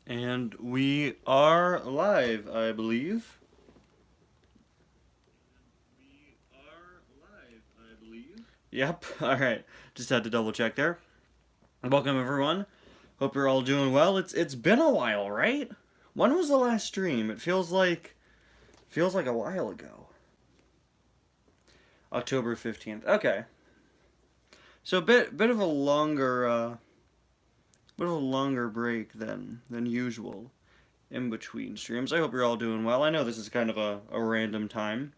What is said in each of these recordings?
And we are live, I believe. Yep, alright. Just had to double check there. Welcome everyone. Hope you're all doing well. It's been a while, right? When was the last stream? It feels like a while ago. October 15th. Okay. So bit of a longer break than usual in between streams. I hope you're all doing well. I know this is kind of a random time.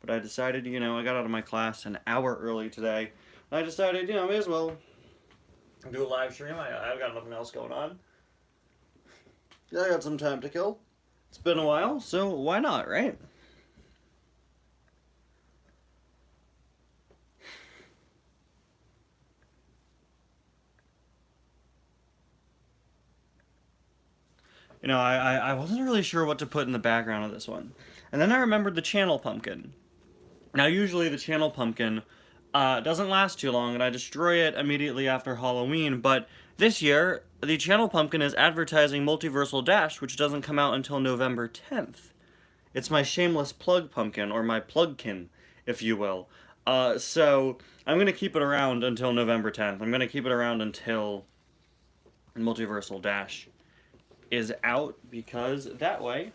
But I decided, I got out of my class an hour early today. I decided, may as well do a live stream. I've got nothing else going on. Yeah, I got some time to kill. It's been a while, so why not, right? I wasn't really sure what to put in the background of this one. And then I remembered the channel pumpkin. Now, usually the channel pumpkin doesn't last too long, and I destroy it immediately after Halloween, but this year, the channel pumpkin is advertising Multiversal Dash, which doesn't come out until November 10th. It's my shameless plug pumpkin, or my plugkin, if you will. So, I'm going to keep it around until November 10th. I'm going to keep it around until Multiversal Dash is out, because that way,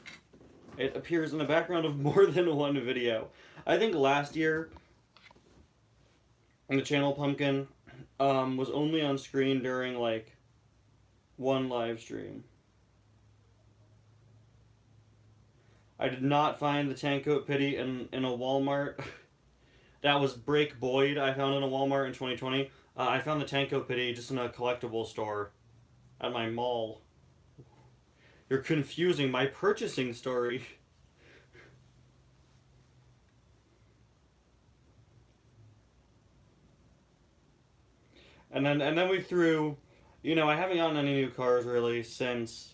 it appears in the background of more than one video. I think last year, the channel pumpkin was only on screen during, like, one live stream. I did not find the Tancoat Pity in a Walmart. That was Break Boyd I found in a Walmart in 2020. I found the Tancoat Pity just in a collectible store at my mall. You're confusing my purchasing story. And then we threw, I haven't gotten any new cars really since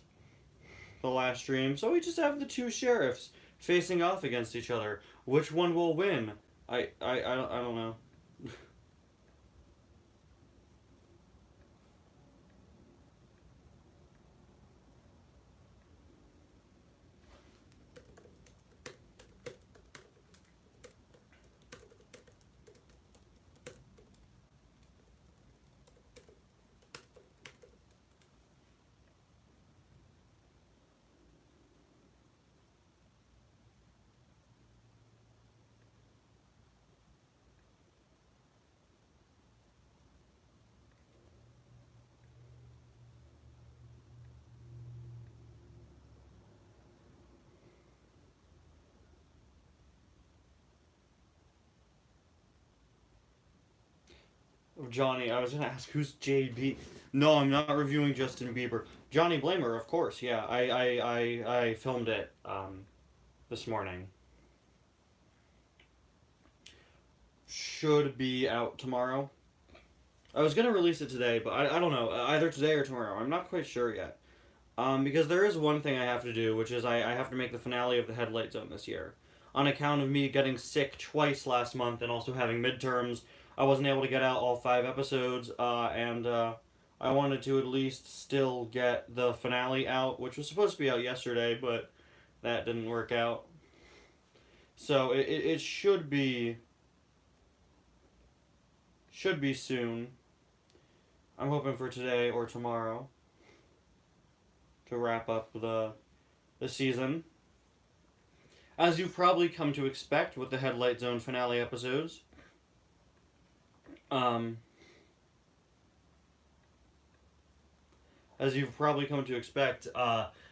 the last stream, so we just have the two sheriffs facing off against each other. Which one will win? I don't know. Johnny, I was gonna ask who's JB. No, I'm not reviewing Justin Bieber. Johnny Blamer, of course. Yeah, I filmed it this morning. Should be out tomorrow. I was gonna release it today, but I don't know, either today or tomorrow. I'm not quite sure yet. Because there is one thing I have to do, which is I have to make the finale of the Headlight Zone this year. On account of me getting sick twice last month and also having midterms, I wasn't able to get out all 5 episodes, and I wanted to at least still get the finale out, which was supposed to be out yesterday, but that didn't work out. So it should be soon. I'm hoping for today or tomorrow to wrap up the season. As you've probably come to expect with the Headlight Zone finale episodes, um, as you've probably come to expect,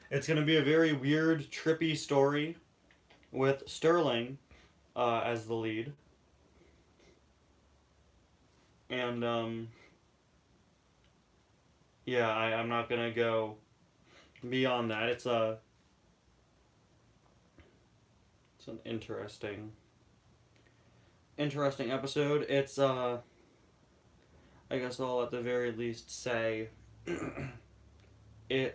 it's going to be a very weird, trippy story with Sterling as the lead. And, yeah, I'm not going to go beyond that. It's an interesting episode. It's I guess I'll at the very least say it's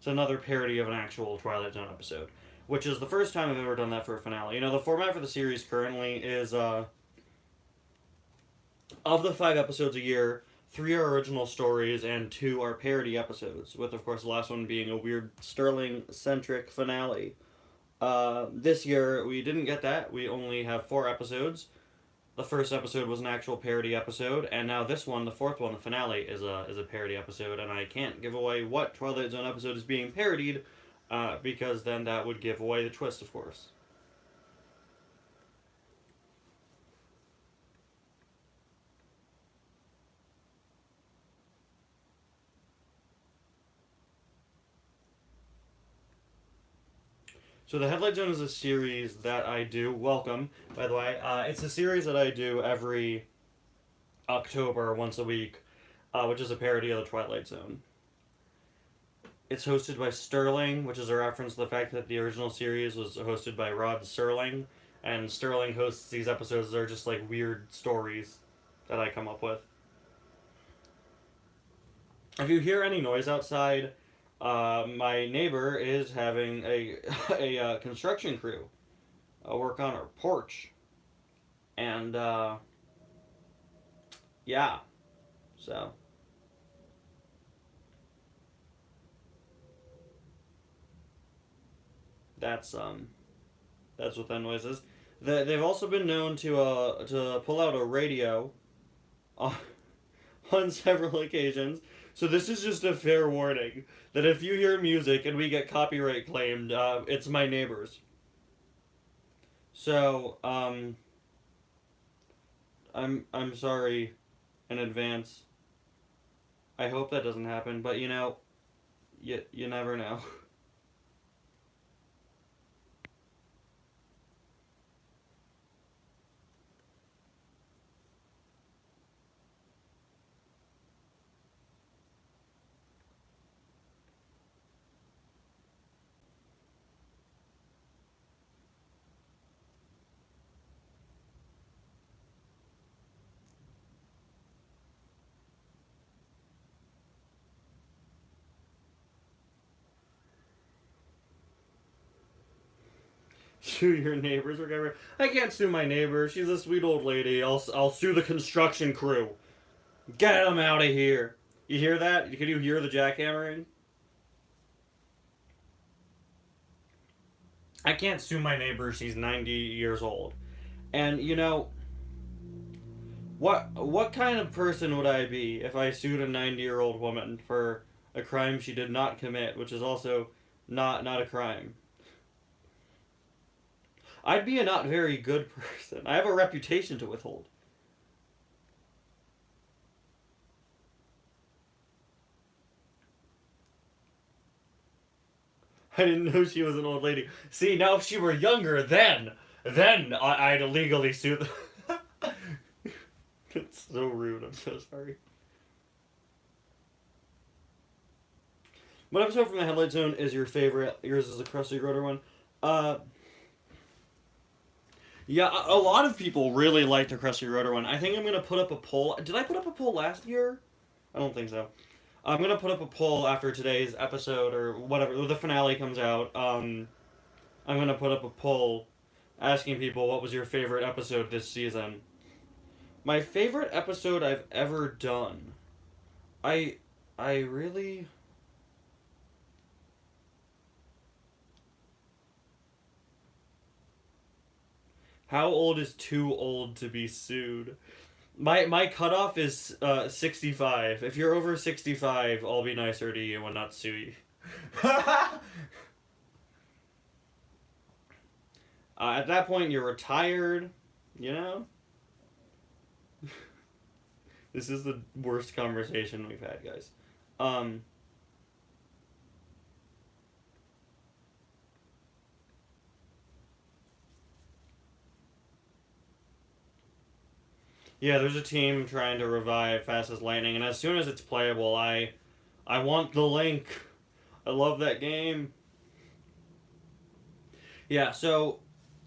another parody of an actual Twilight Zone episode, which is the first time I've ever done that for a finale. The format for the series currently is of the 5 episodes a year, three are original stories and two are parody episodes, with of course the last one being a weird Sterling centric finale. This year we didn't get that. We only have four episodes. The first episode was an actual parody episode, and now this one, the fourth one, the finale, is a parody episode. And I can't give away what Twilight Zone episode is being parodied, because then that would give away the twist, of course. So the Headlight Zone is a series that I do. Welcome, by the way. It's a series that I do every October, once a week, which is a parody of the Twilight Zone. It's hosted by Sterling, which is a reference to the fact that the original series was hosted by Rod Serling, and Sterling hosts these episodes that are just like weird stories that I come up with. If you hear any noise outside, my neighbor is having a construction crew work on her porch, and yeah, so that's that's what that noise is. They've also been known to pull out a radio on, on several occasions. So this is just a fair warning that if you hear music and we get copyright claimed, it's my neighbors. So I'm sorry in advance. I hope that doesn't happen, but you never know. Sue your neighbors or whatever. I can't sue my neighbor. She's a sweet old lady. I'll sue the construction crew. Get them out of here. You hear that? Can you hear the jackhammering? I can't sue my neighbor. She's 90 years old. And what kind of person would I be if I sued a 90-year-old woman for a crime she did not commit, which is also not a crime? I'd be a not very good person. I have a reputation to withhold. I didn't know she was an old lady. See, now if she were younger, then I'd illegally sue them. It's so rude. I'm so sorry. What episode from the Headlight Zone is your favorite? Yours is the Krusty Rotor one. Uh, yeah, a lot of people really like the Krusty Rotor one. I think I'm gonna put up a poll. Did I put up a poll last year? I don't think so. I'm gonna put up a poll after today's episode or whatever the finale comes out. I'm gonna put up a poll asking people what was your favorite episode this season. My favorite episode I've ever done. I I really How old is too old to be sued? My cutoff is 65. If you're over 65, I'll be nicer to you and not sue you. At that point, you're retired. You know. This is the worst conversation we've had, guys. Um, yeah, there's a team trying to revive Fast as Lightning, and as soon as it's playable, I want the link. I love that game. Yeah, so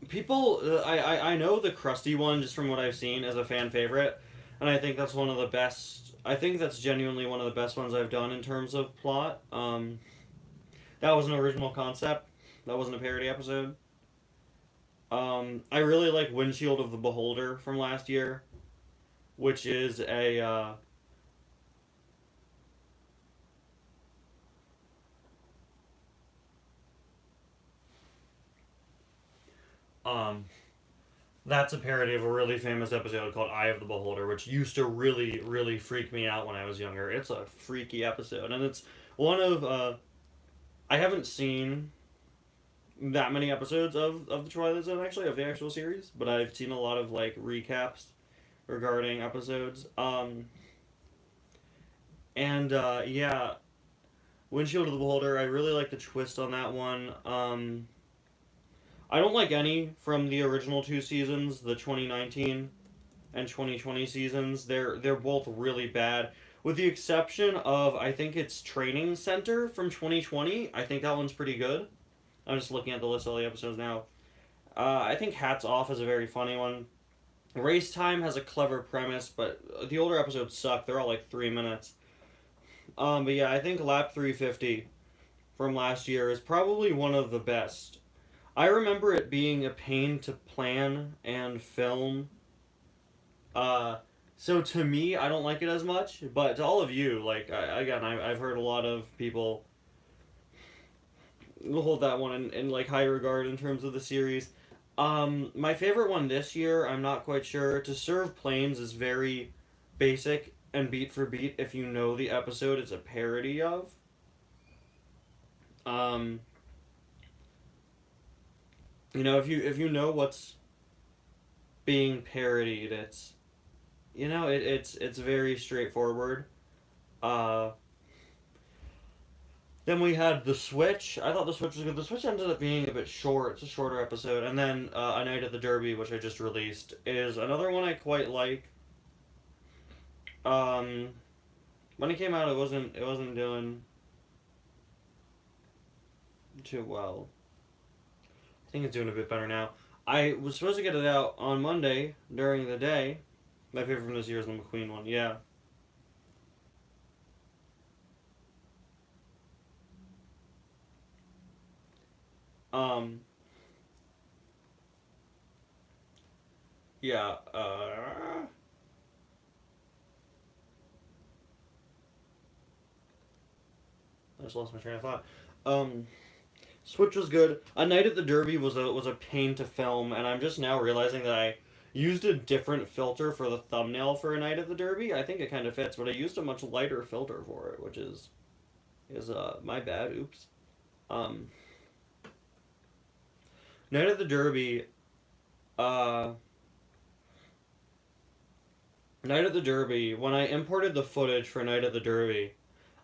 people, I know the Krusty one just from what I've seen as a fan favorite, and I think that's one of the best. I think that's genuinely one of the best ones I've done in terms of plot. That was an original concept. That wasn't a parody episode. I really like Windshield of the Beholder from last year, which is Um, that's a parody of a really famous episode called Eye of the Beholder, which used to really, really freak me out when I was younger. It's a freaky episode, and it's one of I haven't seen that many episodes of the Twilight Zone actually of the actual series, but I've seen a lot of like recaps regarding episodes. And yeah, Windshield of the Beholder. I really like the twist on that one. I don't like any from the original two seasons, the 2019 and 2020 seasons. They're both really bad. With the exception of I think it's Training Center from 2020. I think that one's pretty good. I'm just looking at the list of all the episodes now. I think Hats Off is a very funny one. Race Time has a clever premise, but the older episodes suck. They're all like 3 minutes. But yeah, I think Lap 350 from last year is probably one of the best. I remember it being a pain to plan and film. Uh, so to me, I don't like it as much, but to all of you, like, I've heard a lot of people hold that one in like high regard in terms of the series. My favorite one this year, I'm not quite sure. To Serve Planes is very basic and beat for beat if you know the episode it's a parody of. Um, if you know what's being parodied, it's very straightforward. Uh, then we had The Switch. I thought The Switch was good. The Switch ended up being a bit short. It's a shorter episode. And then A Night at the Derby, which I just released, is another one I quite like. Um, when it came out, it wasn't doing too well. I think it's doing a bit better now. I was supposed to get it out on Monday during the day. My favorite from this year is the McQueen one. Yeah. Um. Yeah. I just lost my train of thought. Um. Switch was good. A Night at the Derby was a pain to film, and I'm just now realizing that I used a different filter for the thumbnail for A Night at the Derby. I think it kind of fits, but I used a much lighter filter for it, which is my bad. Oops. Um, Night at the Derby. Uh, Night at the Derby. When I imported the footage for Night at the Derby,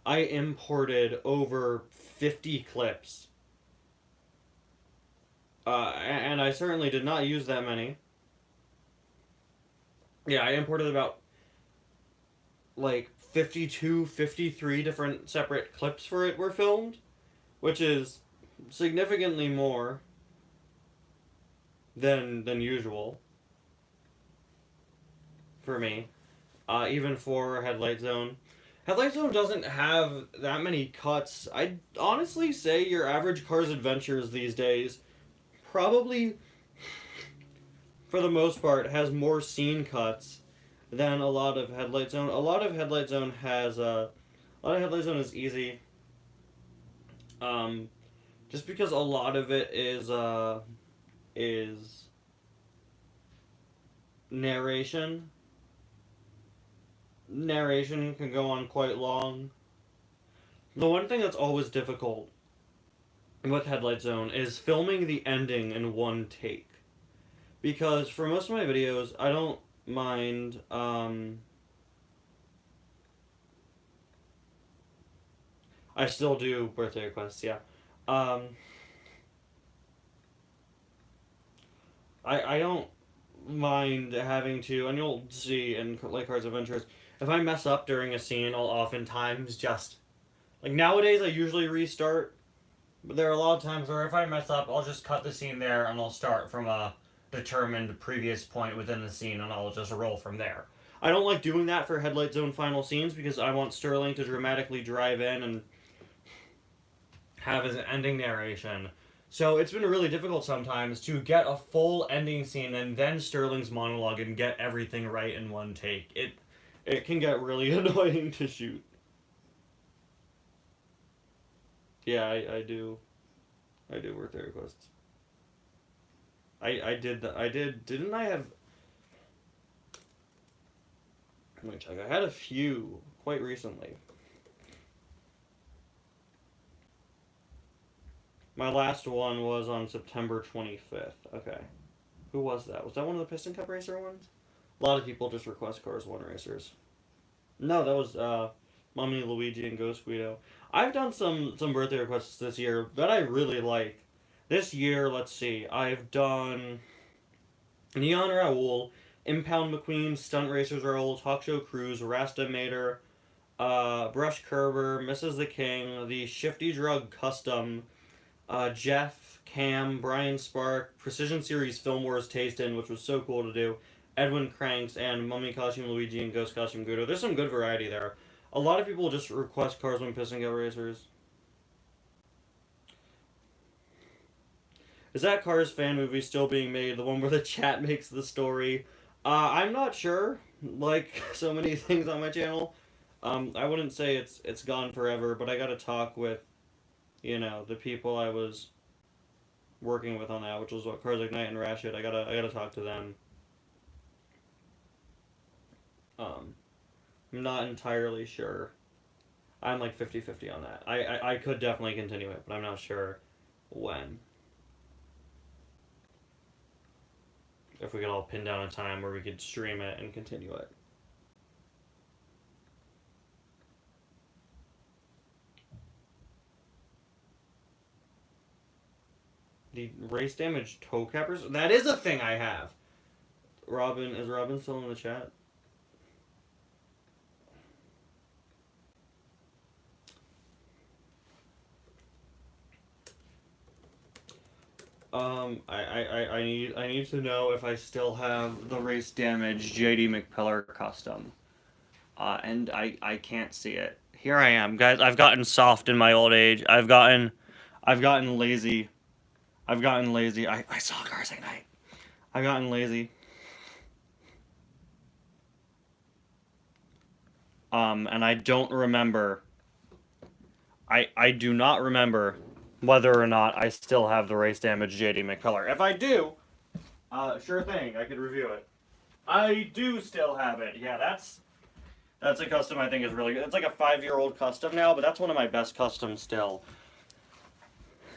I imported over 50 clips. And I certainly did not use that many. Yeah, I imported about like 52, 53 different separate clips for it were filmed, which is significantly more than usual for me. Even for Headlight Zone. Headlight Zone doesn't have that many cuts. I'd honestly say your average Cars Adventures these days probably, for the most part, has more scene cuts than a lot of Headlight Zone. A lot of Headlight Zone is easy. Um, just because a lot of it is narration. Narration can go on quite long. The one thing that's always difficult with Headlight Zone is filming the ending in one take. Because for most of my videos, I don't mind, I still do birthday requests, yeah. Um, I don't mind having to, and you'll see in like Cards Adventures, if I mess up during a scene, I'll oftentimes just, like nowadays I usually restart, but there are a lot of times where if I mess up, I'll just cut the scene there and I'll start from a determined previous point within the scene and I'll just roll from there. I don't like doing that for Headlight Zone final scenes because I want Sterling to dramatically drive in and have his ending narration. So it's been really difficult sometimes to get a full ending scene and then Sterling's monologue and get everything right in one take. It can get really annoying to shoot. Yeah, I do. I do birthday requests. Didn't I have... Let me check. I had a few quite recently. My last one was on September 25th. Okay. Who was that? Was that one of the Piston Cup Racer ones? A lot of people just request Cars 1 racers. No, that was Mummy, Luigi, and Ghost Guido. I've done some birthday requests this year that I really like. This year, let's see, I've done Neon Raoul, Impound McQueen, Stunt Racers Raoul, Talk Show Cruise, Rasta Mater, Brush Kerber, Mrs. the King, the Shifty Drug Custom, Jeff, Cam, Brian Spark, Precision Series Film Wars Taste-In, which was so cool to do, Edwin Cranks, and Mummy Costume Luigi and Ghost Costume Guido. There's some good variety there. A lot of people just request Cars 1 Piston Cup Racers. Is that Cars fan movie still being made? The one where the chat makes the story? I'm not sure. Like so many things on my channel. I wouldn't say it's gone forever, but I gotta talk with, you know, the people I was working with on that, which was what Cars Ignite and Rashid. I gotta talk to them. I'm not entirely sure. I'm like 50-50 on that. I could definitely continue it, but I'm not sure when. If we could all pin down a time where we could stream it and continue it. The race damage toe cappers? That is a thing I have! Robin, is Robin still in the chat? I need to know if I still have the race damage JD McPillar custom. And I can't see it. Here I am, guys. I've gotten soft in my old age. I've gotten lazy. I saw Cars Ignite. I've gotten lazy. And I don't remember. I do not remember whether or not I still have the race damage JD McCullough. If I do, sure thing, I could review it. I do still have it. Yeah, that's a custom I think is really good. It's like a 5-year-old custom now, but that's one of my best customs still.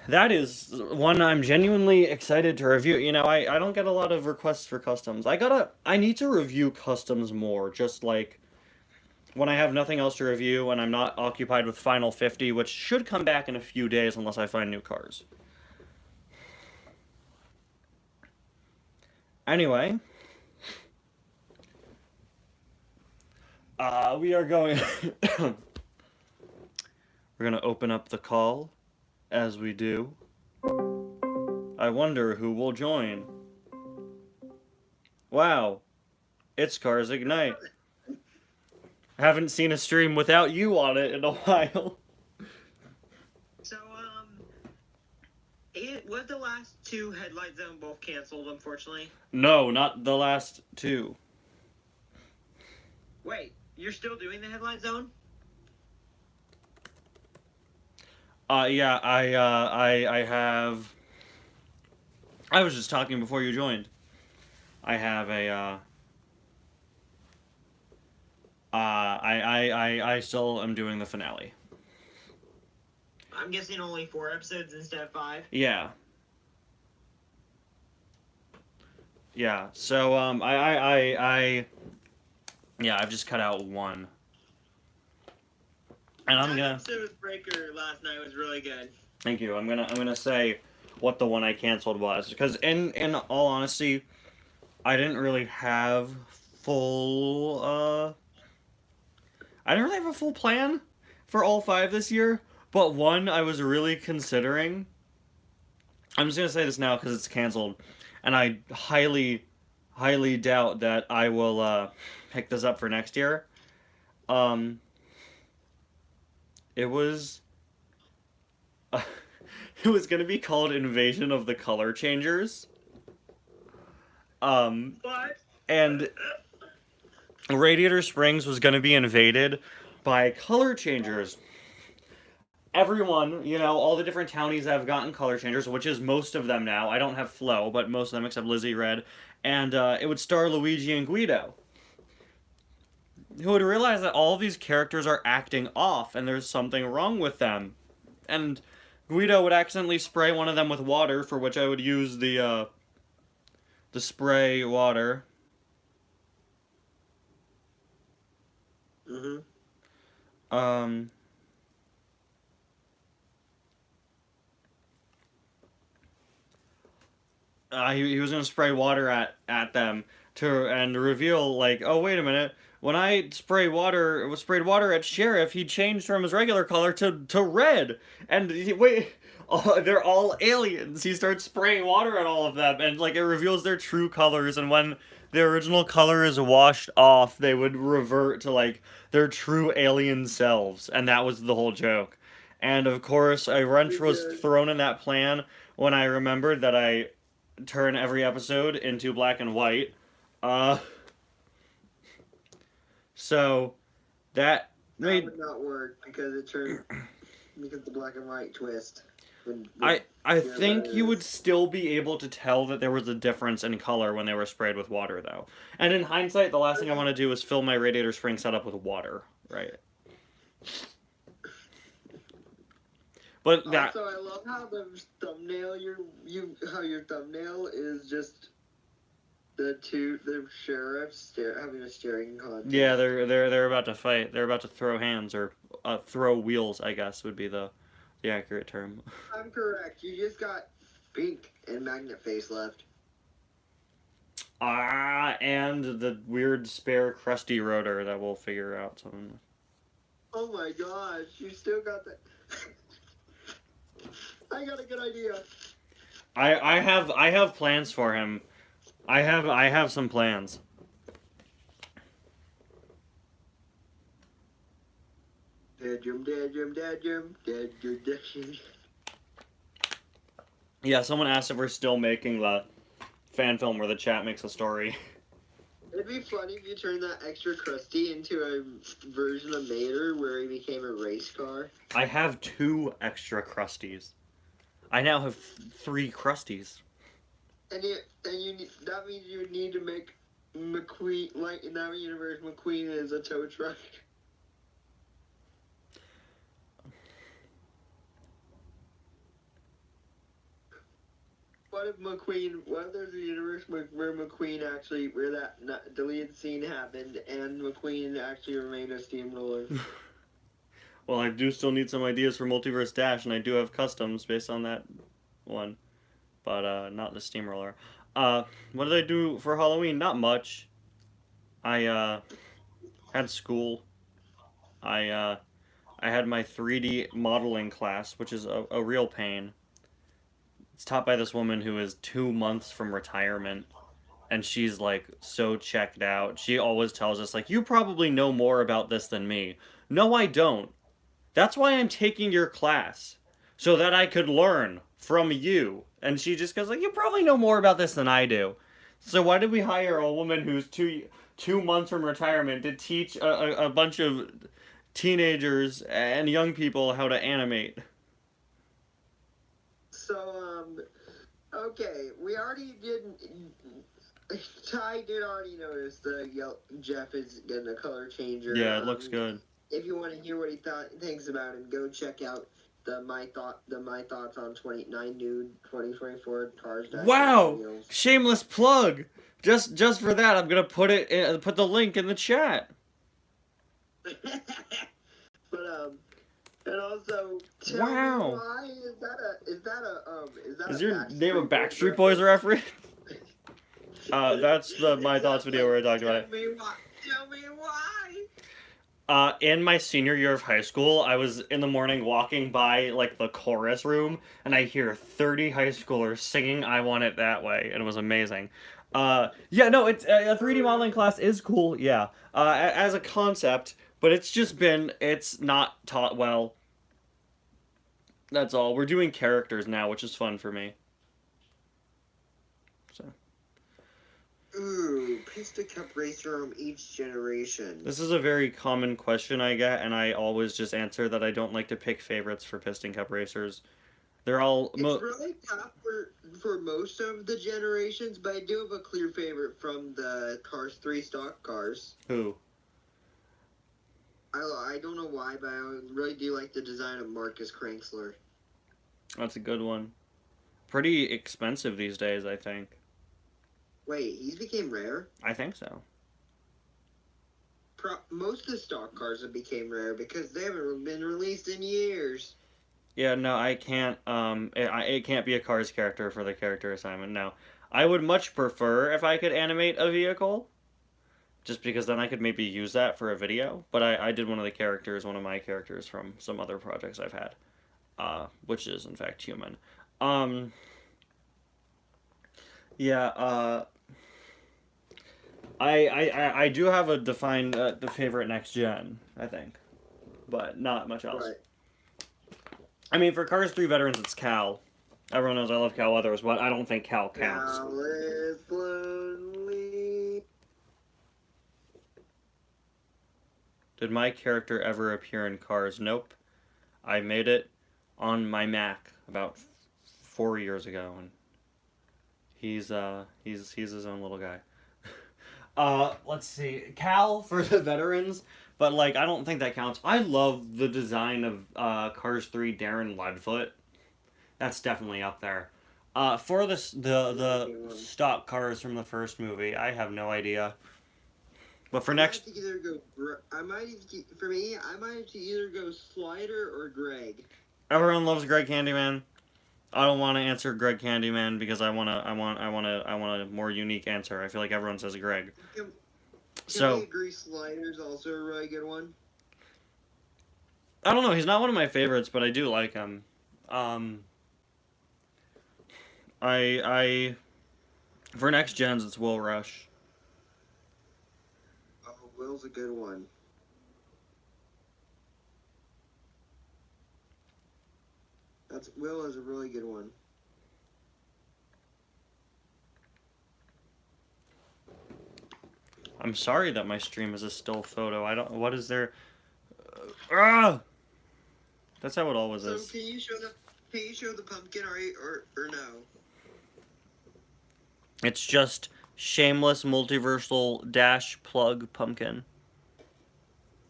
That is one I'm genuinely excited to review. You know, I don't get a lot of requests for customs. I need to review customs more, just like when I have nothing else to review and I'm not occupied with Final 50, which should come back in a few days unless I find new cars. Anyway, we are going... We're going to open up the call, as we do. I wonder who will join. Wow, it's Cars Ignite. Haven't seen a stream without you on it in a while. So, were the last 2 Headlight Zone both canceled, unfortunately? No, not the last 2. Wait, you're still doing the Headlight Zone? Yeah, I have... I was just talking before you joined. I have a, I still am doing the finale. I'm guessing only 4 episodes instead of 5? Yeah. Yeah, so, yeah, I've just cut out 1. And I'm gonna... That episode with Breaker last night was really good. Thank you. I'm gonna say what the one I canceled was, because in all honesty, I didn't really have full, I didn't really have a full plan for all 5 this year, but one I was really considering. I'm just gonna say this now because it's canceled, and I highly doubt that I will pick this up for next year. It was it was gonna be called Invasion of the Color Changers. What? And Radiator Springs was gonna be invaded by color changers. everyone, all the different townies have gotten color changers, which is most of them now. I don't have Flo, but most of them except Lizzie Red. And it would star Luigi and Guido, who would realize that all of these characters are acting off and there's something wrong with them. And Guido would accidentally spray one of them with water, for which I would use the spray water. Mm-hmm. He was gonna spray water at them and reveal, like, oh, wait a minute, when I sprayed water at Sheriff, he changed from his regular color to red. And they're all aliens. He starts spraying water at all of them, and like it reveals their true colors. And when the original color is washed off, they would revert to like their true alien selves, and that was the whole joke. And of course, a wrench was thrown in that plan when I remembered that I turn every episode into black and white. So that would not work because because the black and white twist. I think you would still be able to tell that there was a difference in color when they were sprayed with water, though. And in hindsight, the last thing I want to do is fill my radiator spring setup with water, right? But that. Also, I love how the thumbnail how your thumbnail is just the sheriffs having a staring contest. Yeah, they're about to fight. They're about to throw hands or throw wheels, I guess would be the accurate term. I'm correct. You just got Pink and Magnet Face left. And the weird spare Krusty rotor that we'll figure out soon. Oh my gosh, you still got that. I got a good idea. I have plans for him. I have some plans. Dadjum. Yeah, someone asked if we're still making the fan film where the chat makes a story. It'd be funny if you turned that extra Krusty into a version of Mater where he became a race car. I have 2 extra Krusties. I now have 3 Krusties. And that means you would need to make McQueen, like in that universe, McQueen is a tow truck. What if there's a universe where McQueen actually, where that deleted scene happened and McQueen actually remained a steamroller? Well, I do still need some ideas for Multiverse Dash, and I do have customs based on that one. But, not the steamroller. What did I do for Halloween? Not much. I, had school. I had my 3D modeling class, which is a real pain. It's taught by this woman who is 2 months from retirement, and she's, like, so checked out. She always tells us, like, you probably know more about this than me. No, I don't. That's why I'm taking your class, so that I could learn from you. And she just goes, like, you probably know more about this than I do. So why did we hire a woman who's two months from retirement to teach a bunch of teenagers and young people how to animate? So, okay, we already Ty did already notice Jeff is getting a color changer. Yeah, it looks good. If you want to hear what he thinks about it, go check out my thoughts on 29 new 2024 Cars. Wow! Shameless plug! Just for that, I'm gonna put the link in the chat. But and also, wow! Me why is your name a Backstreet Boys reference? That's the My Thoughts video where I talked about it. Tell me why. In my senior year of high school, I was in the morning walking by, like, the chorus room, and I hear 30 high schoolers singing I Want It That Way, and it was amazing. Yeah, no, it's, a 3D modeling class is cool, yeah, as a concept, but it's not taught well. That's all. We're doing characters now, which is fun for me. So. Ooh, Piston Cup racer from each generation? This is a very common question I get, and I always just answer that I don't like to pick favorites for Piston Cup racers. They're all It's really tough for most of the generations, but I do have a clear favorite from the Cars 3 stock cars. who? I don't know why, but I really do like the design of Marcus Cranksler. That's a good one. Pretty expensive these days, I think. Wait, he's became rare? I think so. Most of the stock cars have became rare because they haven't been released in years. Yeah, no, I can't. It can't be a Cars character for the character assignment. No, I would much prefer if I could animate a vehicle, just because then I could maybe use that for a video. But I did one of my characters from some other projects I've had, which is in fact human. Yeah. I do have a defined the favorite next gen, I think, but not much else. Right. I mean, for Cars 3 veterans, it's Cal. Everyone knows I love Cal Weathers, but I don't think Cal counts. Cal is lonely. Did my character ever appear in Cars? Nope. I made it on my Mac about 4 years ago, and he's his own little guy. Let's see. Cal for the veterans, but like I don't think that counts. I love the design of Cars 3 Darren Leadfoot. That's definitely up there. For the stock cars from the first movie, I have no idea. But for next, I might have to either go Slider or Greg. everyone loves Greg Candyman. I don't want to answer Greg Candyman because I want a more unique answer. I feel like everyone says Greg. Can So we agree Slider's also a really good one? I don't know. He's not one of my favorites, but I do like him. I for next gens, it's Will Rush. Oh, Will's a good one. Will is a really good one. I'm sorry that my stream is a still photo. I don't. What is there? That's how it always So is. can you show the pumpkin or no? It's just shameless multiversal dash plug pumpkin.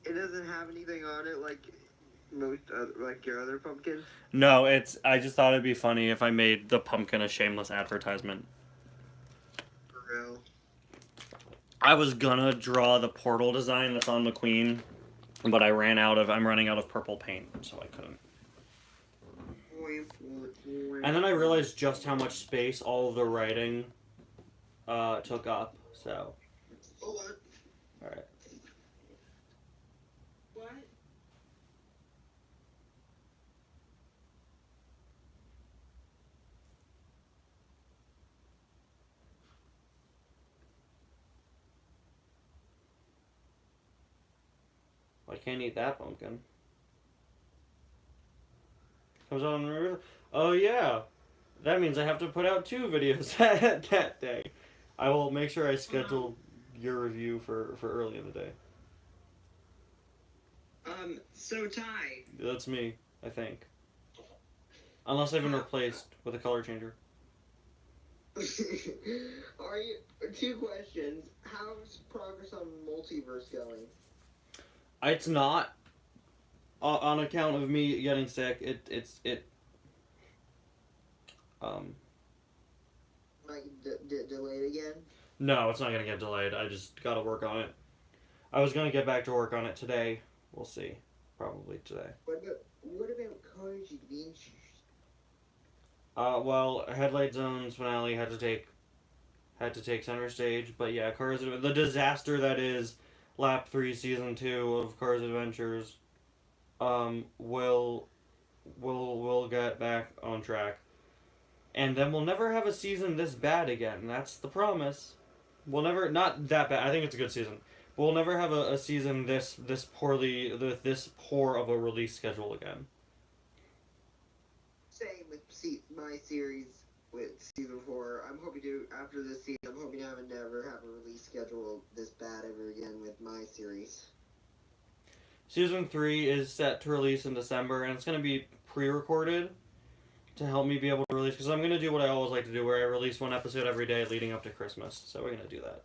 It doesn't have anything on it like most like your other pumpkins. No, it's. I just thought it'd be funny if I made the pumpkin a shameless advertisement. For real. I was gonna draw the portal design that's on McQueen, but I'm running out of purple paint, so I couldn't. And then I realized just how much space all of the writing took up, so. Hold on. Alright. What? I can't eat that pumpkin. Comes on. Oh yeah, that means I have to put out 2 videos that day. I will make sure I schedule your review for early in the day. So Ty. That's me, I think. Unless I've been replaced with a color changer. Are you 2 questions? How's progress on Multiverse going? It's not. On account of me getting sick, Might delayed again? No, it's not gonna get delayed. I just gotta work on it. I was gonna get back to work on it today. We'll see. Probably today. What about Carnage Adventures? Well, Headlight Zone's finale had to take center stage, but yeah, the disaster that is Lap 3 Season 2 of Cars Adventures, will get back on track. And then we'll never have a season this bad again. That's the promise. We'll never, not that bad. I think it's a good season. But we'll never have a season this poor of a release schedule again. Same with my series with season 4. I'm hoping to, after this season, I'm hoping I would never have a release schedule this bad ever again with my series. Season 3 is set to release in December, and it's going to be pre-recorded to help me be able to release, because I'm going to do what I always like to do, where I release one episode every day leading up to Christmas. So we're going to do that.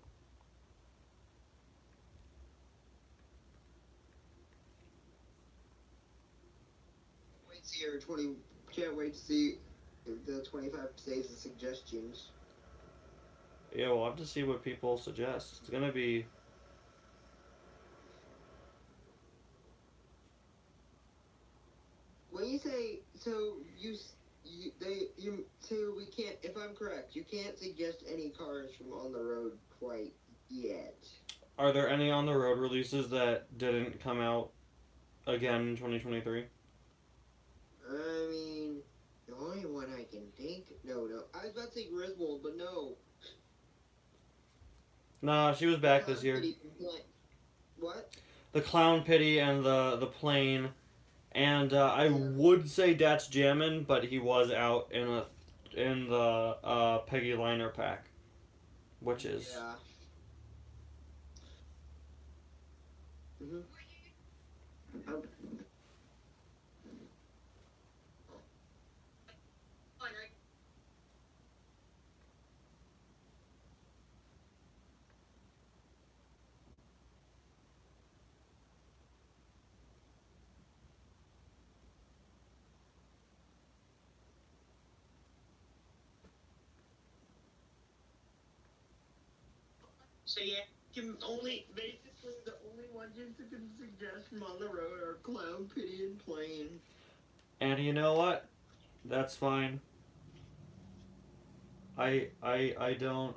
Wait to see your 20. Can't wait to see the 25 saves and suggestions. Yeah, we'll have to see what people suggest. It's going to be... When you say so, so we can't. If I'm correct, you can't suggest any cars from on the road quite yet. Are there any on the road releases that didn't come out again in 2023? I mean, the only one I can think. No. I was about to say Griswold, but no. Nah, she was back this year. What? The Clown Pity and the Plane, and I would say That's Jammin', but he was out in the Peggy Liner pack, which is Yeah. So yeah, can only basically the only ones you can suggest from on the road are Clown Pity and Plane. and you know what? That's fine. I don't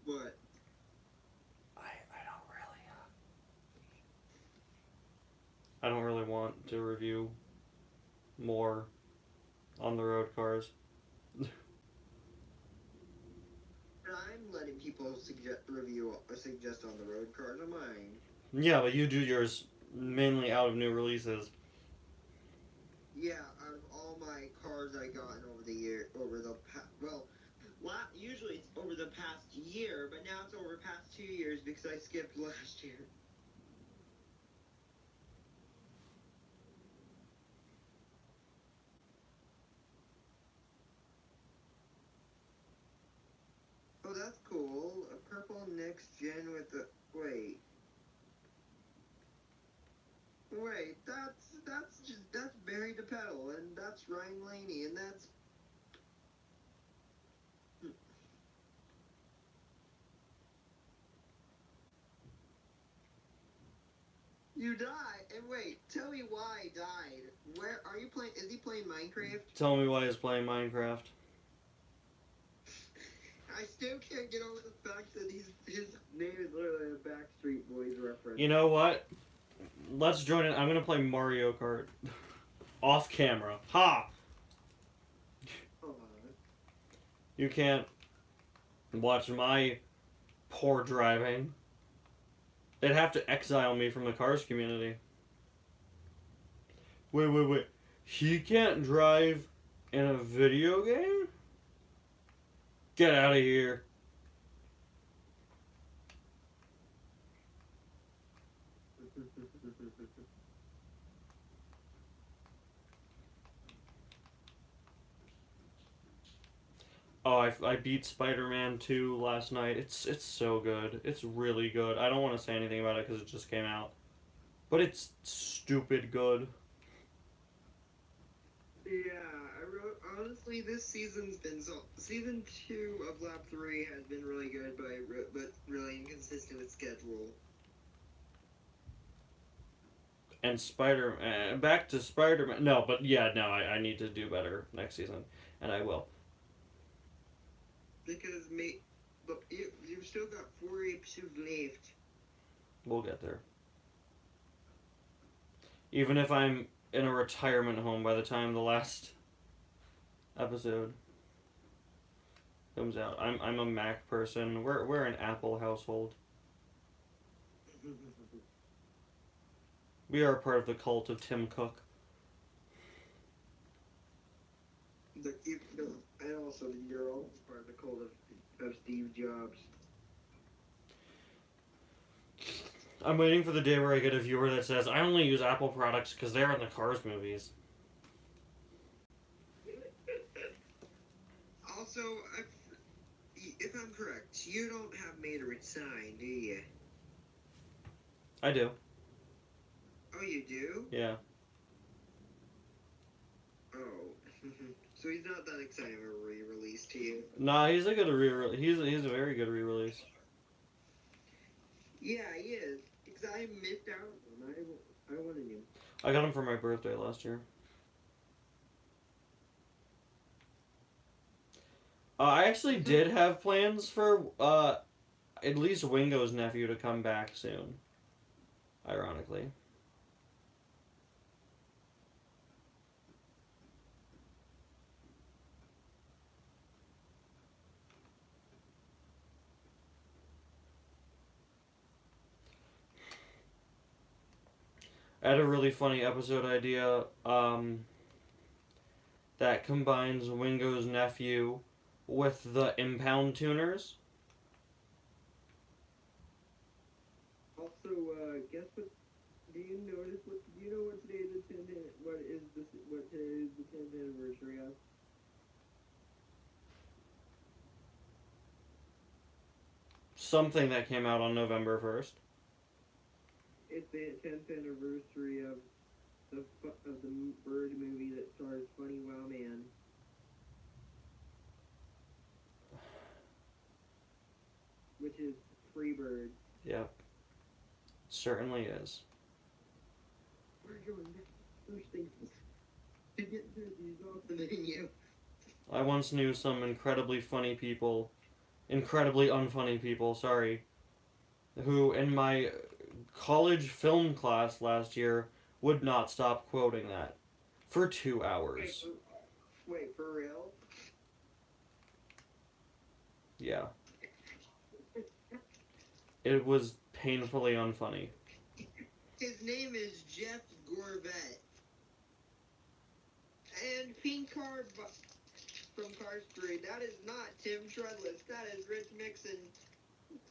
What? I don't really want to review more on the road cars. I'm letting people suggest on the road cars of mine. Yeah, but you do yours mainly out of new releases. Yeah, out of all my cars I gotten usually it's over the past year, but now it's over past 2 years because I skipped last year. Oh, that's cool. A purple next gen with the wait. That's Barry DePedal, and that's Ryan Blaney, and that's. You died, and wait, tell me why he died. Where are you playing? Is he playing Minecraft? Tell me why he's playing Minecraft. I still can't get over the fact that his name is literally a Backstreet Boys reference. You know what? Let's join it. I'm gonna play Mario Kart. Off camera. Ha! You can't watch my poor driving. They'd have to exile me from the Cars community. Wait. He can't drive in a video game? Get out of here. Oh, I beat Spider-Man 2 last night. It's so good. It's really good. I don't want to say anything about it because it just came out. But it's stupid good. Yeah, honestly, this season's been Season 2 of Lap 3 has been really good, but really inconsistent with schedule. And back to Spider-Man. No, but yeah, no, I need to do better next season. And I will. Because, but you've still got 4 episodes left. We'll get there. Even if I'm in a retirement home by the time the last episode comes out. I'm a Mac person. We're an Apple household. We are part of the cult of Tim Cook. And also the Euro particle of Steve Jobs. I'm waiting for the day where I get a viewer that says, I only use Apple products because they're in the Cars movies. Also, if I'm correct, you don't have Materich signed, do you? I do. Oh, you do? Yeah. Oh. So he's not that excited of a re-release to you? Nah, he's a good re-release. He's a very good re-release. Yeah, he is. Because I missed out on him. I wanted him. I got him for my birthday last year. I actually did have plans for at least Wingo's nephew to come back soon. Ironically. I had a really funny episode idea that combines Wingo's nephew with the Impound Tuners. Also, guess what? Do you know what today is the 10th? What today is the 10th anniversary of? Something that came out on November 1st. It's the 10th anniversary of the Bird movie that stars Funny Wow Man. Which is Freebird. Yep. Certainly is. We're going back first things to get these off the menu. I once knew some incredibly funny people, incredibly unfunny people, sorry, who in my college film class last year would not stop quoting that for 2 hours. Wait, for real? Yeah. It was painfully unfunny. His name is Jeff Gorvette. And Pink Car from Car Street. That is not Tim Treadless. That is Rich Mixon.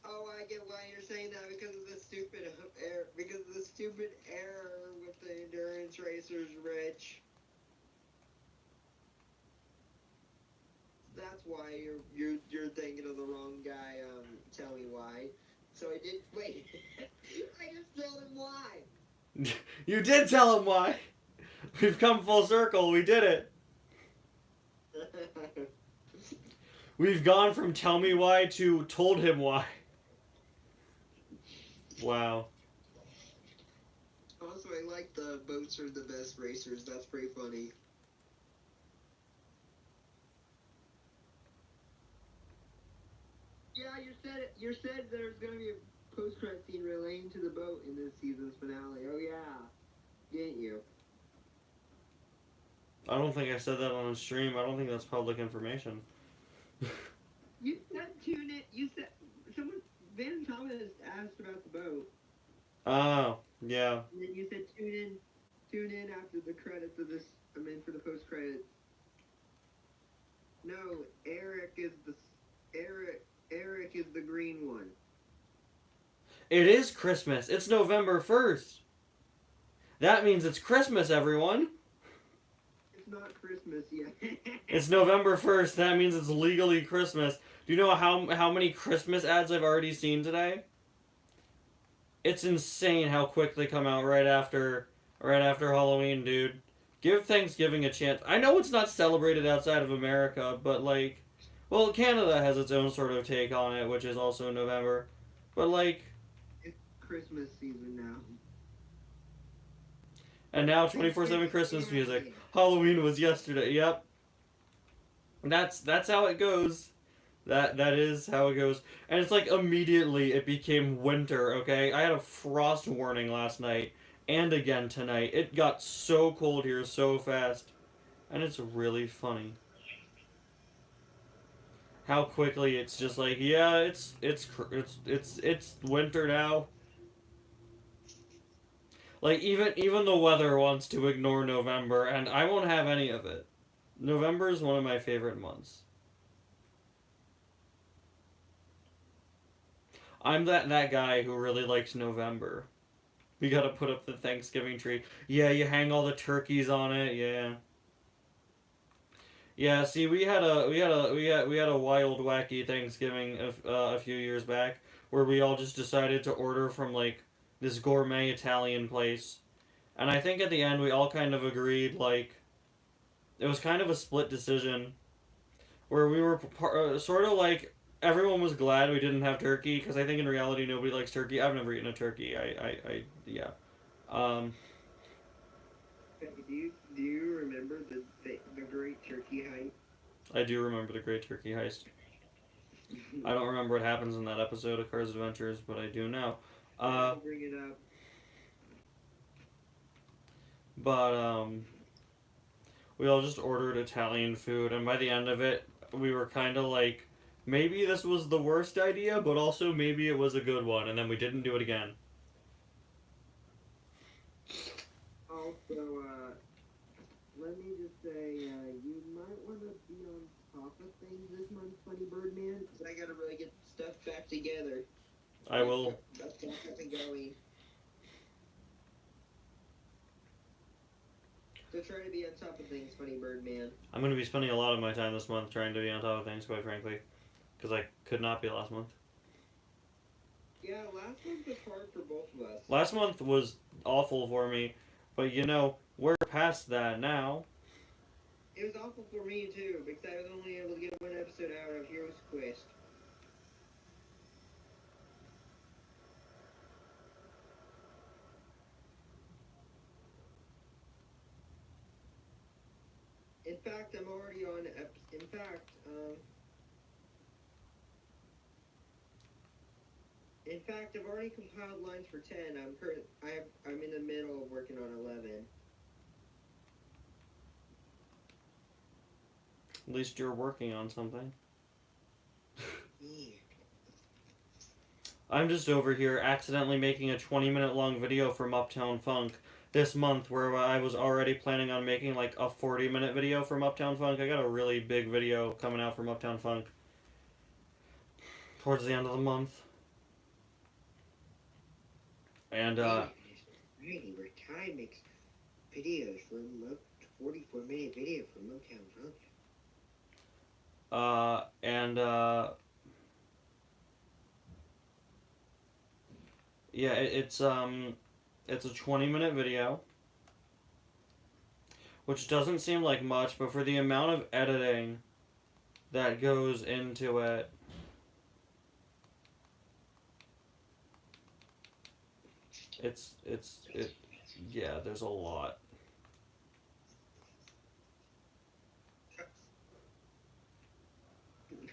Oh, I get why you're saying that because of the stupid error with the endurance racers, Rich. That's why you're thinking of the wrong guy. Tell me why. So I did. Wait, I just told him why. You did tell him why. We've come full circle. We did it. We've gone from tell me why to told him why. Wow. Also, I like the boats are the best racers. That's pretty funny. Yeah, you said there's gonna be a post-credit scene relating to the boat in this season's finale. Oh yeah, didn't you? I don't think I said that on a stream. I don't think that's public information. You said tune in. You said someone Van Thomas asked about the boat. Oh, yeah. And then you said tune in after the credits of this. I mean for the post-credits. No, Eric is the green one. It is Christmas. It's November 1st. That means it's Christmas, everyone. It's not Christmas yet. It's November 1st. That means it's legally Christmas. Do you know how many Christmas ads I've already seen today? It's insane how quick they come out right after Halloween, dude. Give Thanksgiving a chance. I know it's not celebrated outside of America, but like, well, Canada has its own sort of take on it, which is also in November. But like, It's Christmas season now. and now 24/7 Christmas music. Halloween was yesterday. Yep. That's how it goes. That is how it goes. And it's like immediately it became winter, okay? I had a frost warning last night and again tonight. It got so cold here so fast. And it's really funny how quickly it's just like, yeah, it's winter now. Like even the weather wants to ignore November and I won't have any of it. November is one of my favorite months. I'm that guy who really likes November. We gotta put up the Thanksgiving tree. Yeah, you hang all the turkeys on it. Yeah. Yeah. See, we had a wild, wacky Thanksgiving a few years back where we all just decided to order from like this gourmet Italian place, and I think at the end we all kind of agreed like it was kind of a split decision where we were sort of like everyone was glad we didn't have turkey because I think in reality nobody likes turkey. I've never eaten a turkey. Yeah. Um, Do you remember the Great Turkey Heist? I do remember the Great Turkey Heist. I don't remember what happens in that episode of Cars Adventures, but I do now. I'll bring it up. But we all just ordered Italian food, and by the end of it, we were kind of like, maybe this was the worst idea, but also maybe it was a good one, and then we didn't do it again. Also, let me just say, you might want to be on top of things this month, Funny Birdman, because I gotta really get stuff back together. I will. That's definitely going. So try to be on top of things, Funny Birdman. I'm going to be spending a lot of my time this month trying to be on top of things, quite frankly, because I could not be last month. Yeah, last month was hard for both of us. Last month was awful for me, but you know, we're past that now. It was awful for me too, because I was only able to get one episode out of Heroes Quest. In fact, I'm already on. In fact, I've already compiled lines for 10. I'm in the middle of working on 11. At least you're working on something. Yeah. I'm just over here accidentally making a 20-minute long video from Uptown Funk this month where I was already planning on making like a 40-minute video from Uptown Funk. I got a really big video coming out from Uptown Funk towards the end of the month. And, Really, where Ty makes videos for 44-minute video for Motown Funk. Yeah, it's a 20-minute video, which doesn't seem like much, but for the amount of editing that goes into it, yeah, there's a lot.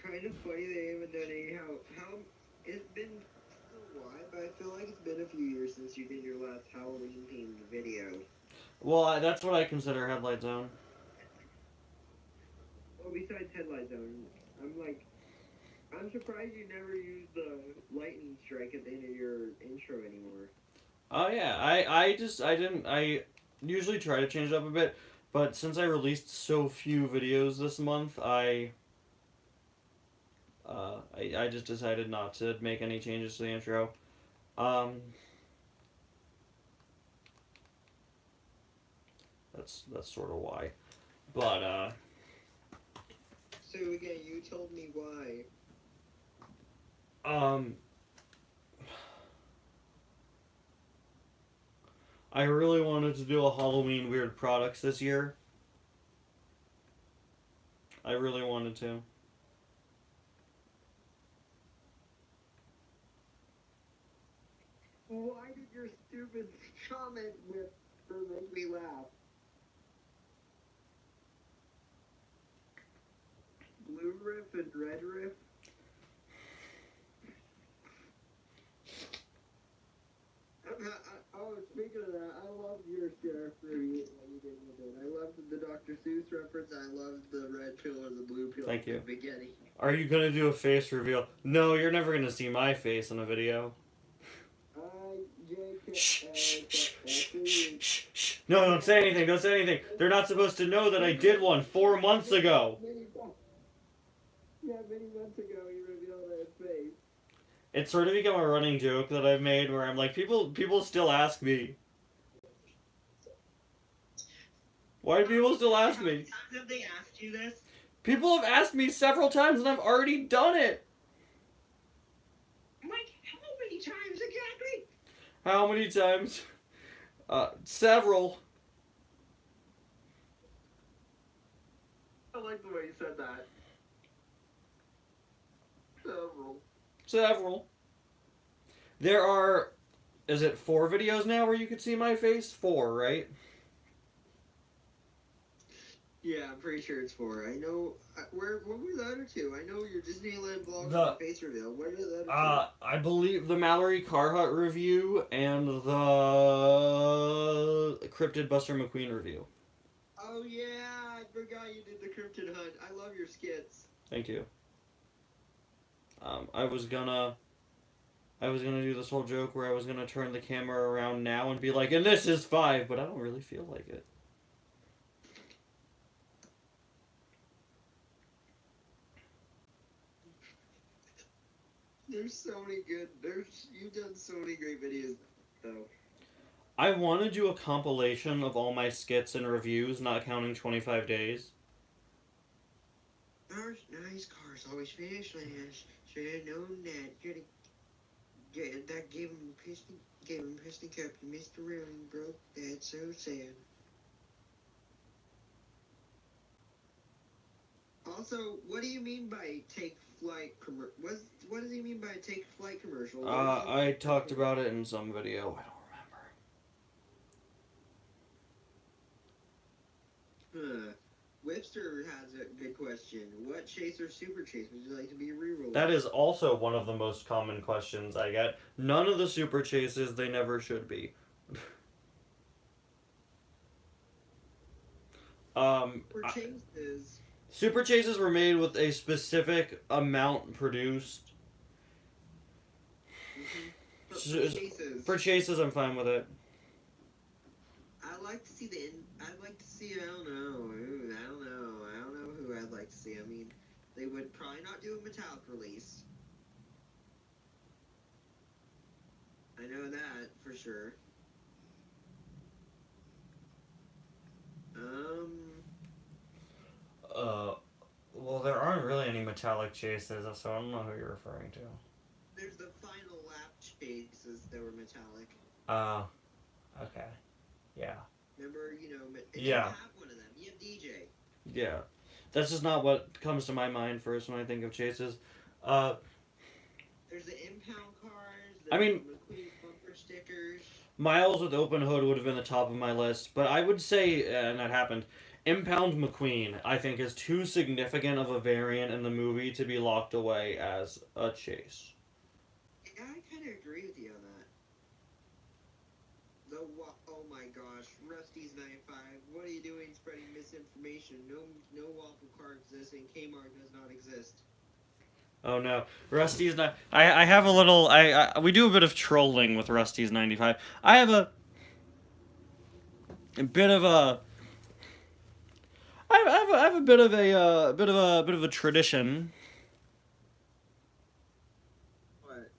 Kind of funny they haven't done any how it's been a while, but I feel like it's been a few years since you did your last Halloween themed video. Well, that's what I consider Headlight Zone. Well, besides Headlight Zone, I'm surprised you never used the lightning strike at the end of your intro anymore. Oh yeah, I usually try to change it up a bit, but since I released so few videos this month, I just decided not to make any changes to the intro. That's sort of why. But So again, you told me why. I really wanted to do a Halloween weird products this year. I really wanted to. Why did your stupid comment make me laugh? Blue riff and red riff? Oh, speaking of that, I loved your sheriff review that you did with it. I loved the Dr. Seuss reference. I loved the red pill or the blue pill Thank you. at the beginning. Are you gonna do a face reveal? No, you're never gonna see my face in a video. JK, Shh, shh, shh, shh, shh, shh. No, don't say anything. Don't say anything. They're not supposed to know that I did one 4 months ago. Yeah, many months ago you revealed that face. It's sort of become a running joke that I've made where I'm like, people still ask me. Why do people still ask me? How many times have they asked you this? People have asked me several times and I've already done it. Mike, how many times exactly? How many times? Several. I like the way you said that. Several. Several. There are, is it 4 videos now where you could see my face? 4, right? Yeah, I'm pretty sure it's 4. I know. What were the other 2? I know your Disneyland vlog The- and the face reveal. What are the other I believe the Mallory Carhart review and the Cryptid Buster McQueen review. 2? Oh yeah, I forgot you did the Cryptid Hunt. I love your skits. Thank you. I was gonna do this whole joke where I was gonna turn the camera around now and be like, and this is 5, but I don't really feel like it. There's so many good. You've done so many great videos, though. I want to do a compilation of all my skits and reviews, not counting 25 days. Cars, nice cars, always finish last. Should have known that. That gave him piston cup. You missed the railing, bro. That's so sad. Also, what do you mean by take flight What does he mean by take flight commercial? I talked about it in some video. I don't remember. Webster has a good question. What chase or super chase would you like to be re-rolled? That is also one of the most common questions I get. None of the super chases, they never should be. For chases. Super chases were made with a specific amount produced. For S- chases. For chases, I'm fine with it. I'd like to see I'd like to see. I don't know. I don't know who I'd like to see. I mean, they would probably not do a metallic release. I know that for sure. Well, there aren't really any metallic chases, so I don't know who you're referring to. There's the final lap chases that were metallic. Okay. Yeah. Remember, Yeah. You have one of them. You have DJ. Yeah. That's just not what comes to my mind first when I think of chases. There's the impound cars. I mean, McQueen bumper stickers. Miles with open hood would have been the top of my list, but I would say, and that happened, Impound McQueen, I think, is too significant of a variant in the movie to be locked away as a chase. Yeah, I kind of agree with you on that. Oh my gosh, Rusty's 95. What are you doing spreading misinformation? No waffle car exists and Kmart does not exist. Oh no, Rusty's not. I have a little. We do a bit of trolling with Rusty's 95. I have a bit of a. I have a bit of a tradition. What?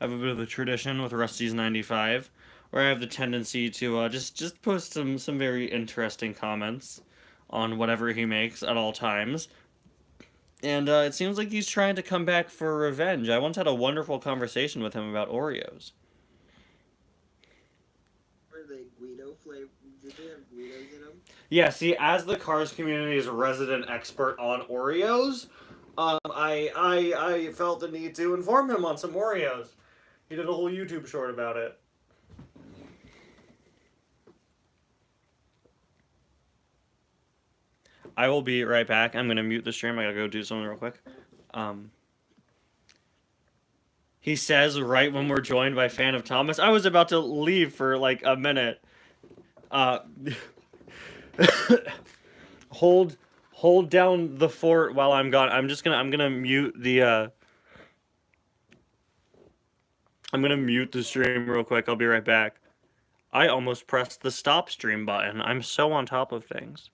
I have a bit of a tradition with Rusty's 95, where I have the tendency to just post some very interesting comments on whatever he makes at all times. And it seems like he's trying to come back for revenge. I once had a wonderful conversation with him about Oreos. Were they Guido flavor? Did they have Guidos in them? Yeah, see, as the Cars community's resident expert on Oreos, I felt the need to inform him on some Oreos. He did a whole YouTube short about it. I will be right back. I'm gonna mute the stream. I gotta go do something real quick. He says right when we're joined by Fan of Thomas. I was about to leave for like a minute. Hold down the fort while I'm gone. I'm gonna mute the I'm gonna mute the stream real quick. I'll be right back. I almost pressed the stop stream button. I'm so on top of things.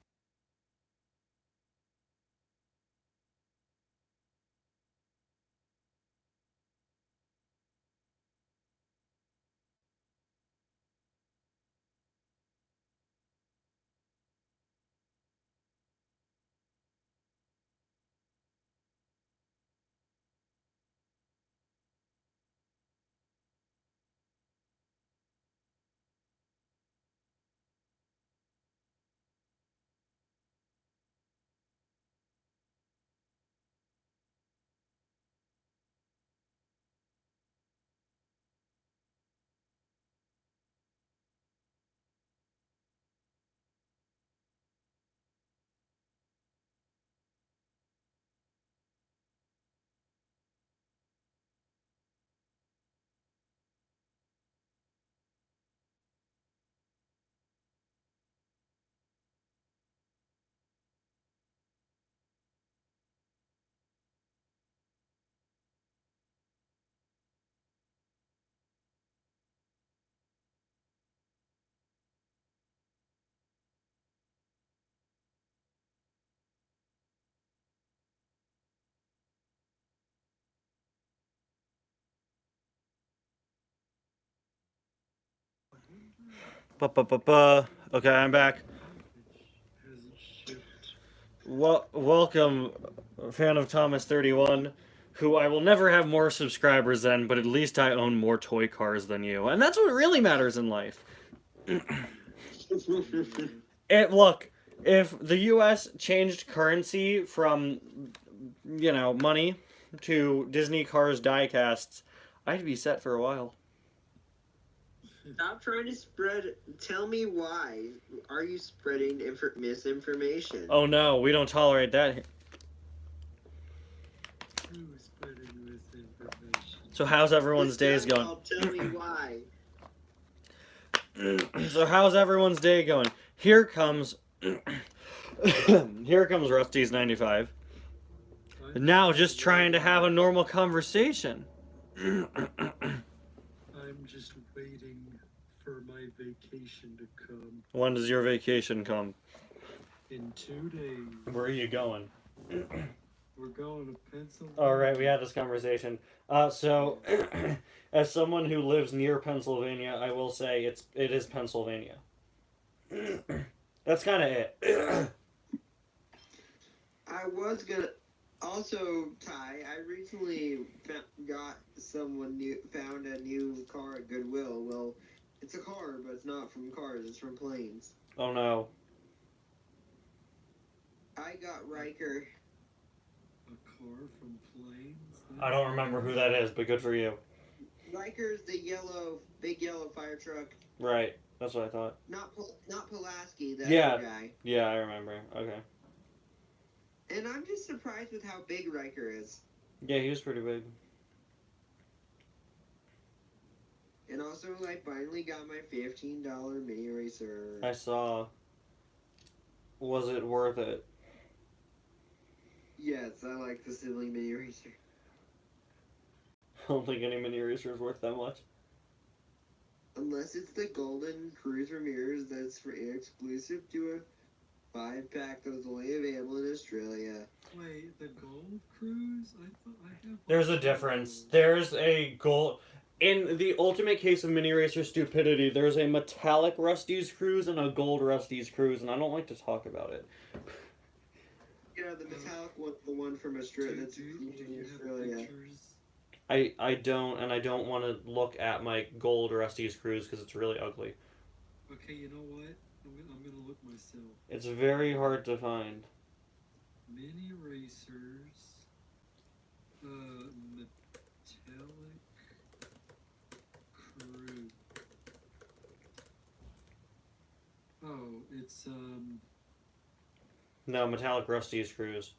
Okay, I'm back. Welcome, fan of Thomas 31, who I will never have more subscribers than, but at least I own more toy cars than you, and that's what really matters in life. Look, if the U.S. changed currency from, money to Disney Cars diecasts, I'd be set for a while. Stop trying to spread. Tell me why. Are you spreading misinformation? Oh no, we don't tolerate that. Who's spreading misinformation? So how's everyone's days going? Tell me why. So how's everyone's day going? Here comes Rusty's 95. Now just trying to have a normal conversation. I'm just waiting for my vacation to come. When does your vacation come? In 2 days. Where are you going? We're going to Pennsylvania. All right, we had this conversation. So, as someone who lives near Pennsylvania, I will say it is Pennsylvania. That's kind of it. I was gonna. Also, Ty, I recently found a new car at Goodwill. Well, it's a car, but it's not from cars. It's from planes. Oh no. I got Riker. A car from planes? I don't remember who that is, but good for you. Riker's the big yellow fire truck. Right, that's what I thought. Not Pulaski, the Yeah. other guy. Yeah, I remember. Okay. And I'm just surprised with how big Riker is. Yeah, he was pretty big. And also, I finally got my $15 mini racer. I saw. Was it worth it? Yes, I like the sibling mini racer. I don't think any mini racer is worth that much. Unless it's the Golden Cruise Ramirez that's for exclusive to a 5-pack that was only available in Australia. Wait, the Gold Cruise? I thought I have. There's a difference. There's a gold. In the ultimate case of mini racer stupidity, there's a metallic Rusty's Cruise and a gold Rusty's Cruise, and I don't like to talk about it. Yeah, the metallic one, the one from Australia. That's Do used in you have Australia. pictures? I don't, and I don't want to look at my gold Rusty's Cruise because it's really ugly. Okay, you know what? I'm gonna look myself. It's very hard to find. Mini racers. Metallic crew. Oh, it's No, metallic Rusty's Cruise.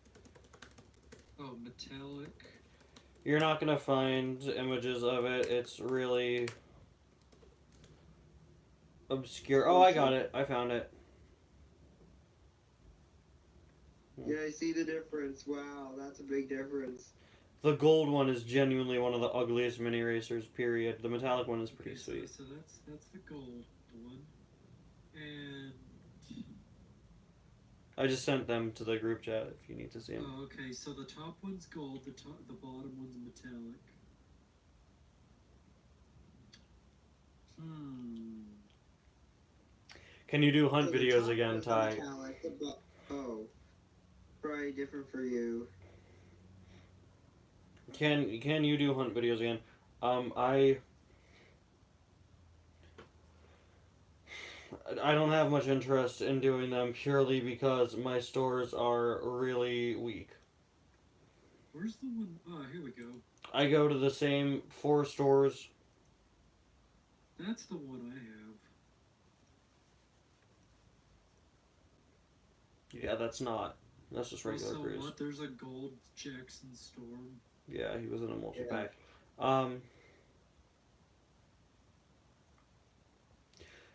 oh, metallic. You're not gonna find images of it. It's really obscure. Oh, I got it. I found it. Yeah, I see the difference. Wow, that's a big difference. The gold one is genuinely one of the ugliest mini racers. Period. The metallic one is pretty Okay, sweet. So that's the gold one, and I just sent them to the group chat if you need to see them. oh, okay. So the top one's gold. The bottom one's metallic. Hmm. Can you do hunt So the videos top again, one's Ty? metallic, oh, probably different for you. Can you do hunt videos again? I don't have much interest in doing them purely because my stores are really weak. Where's the one? Oh, here we go. I go to the same 4 stores. That's the one I have. Yeah, that's not. That's just regular Also, cruise. what? There's a gold Jackson Storm. Yeah, he was in a multi Yeah. pack.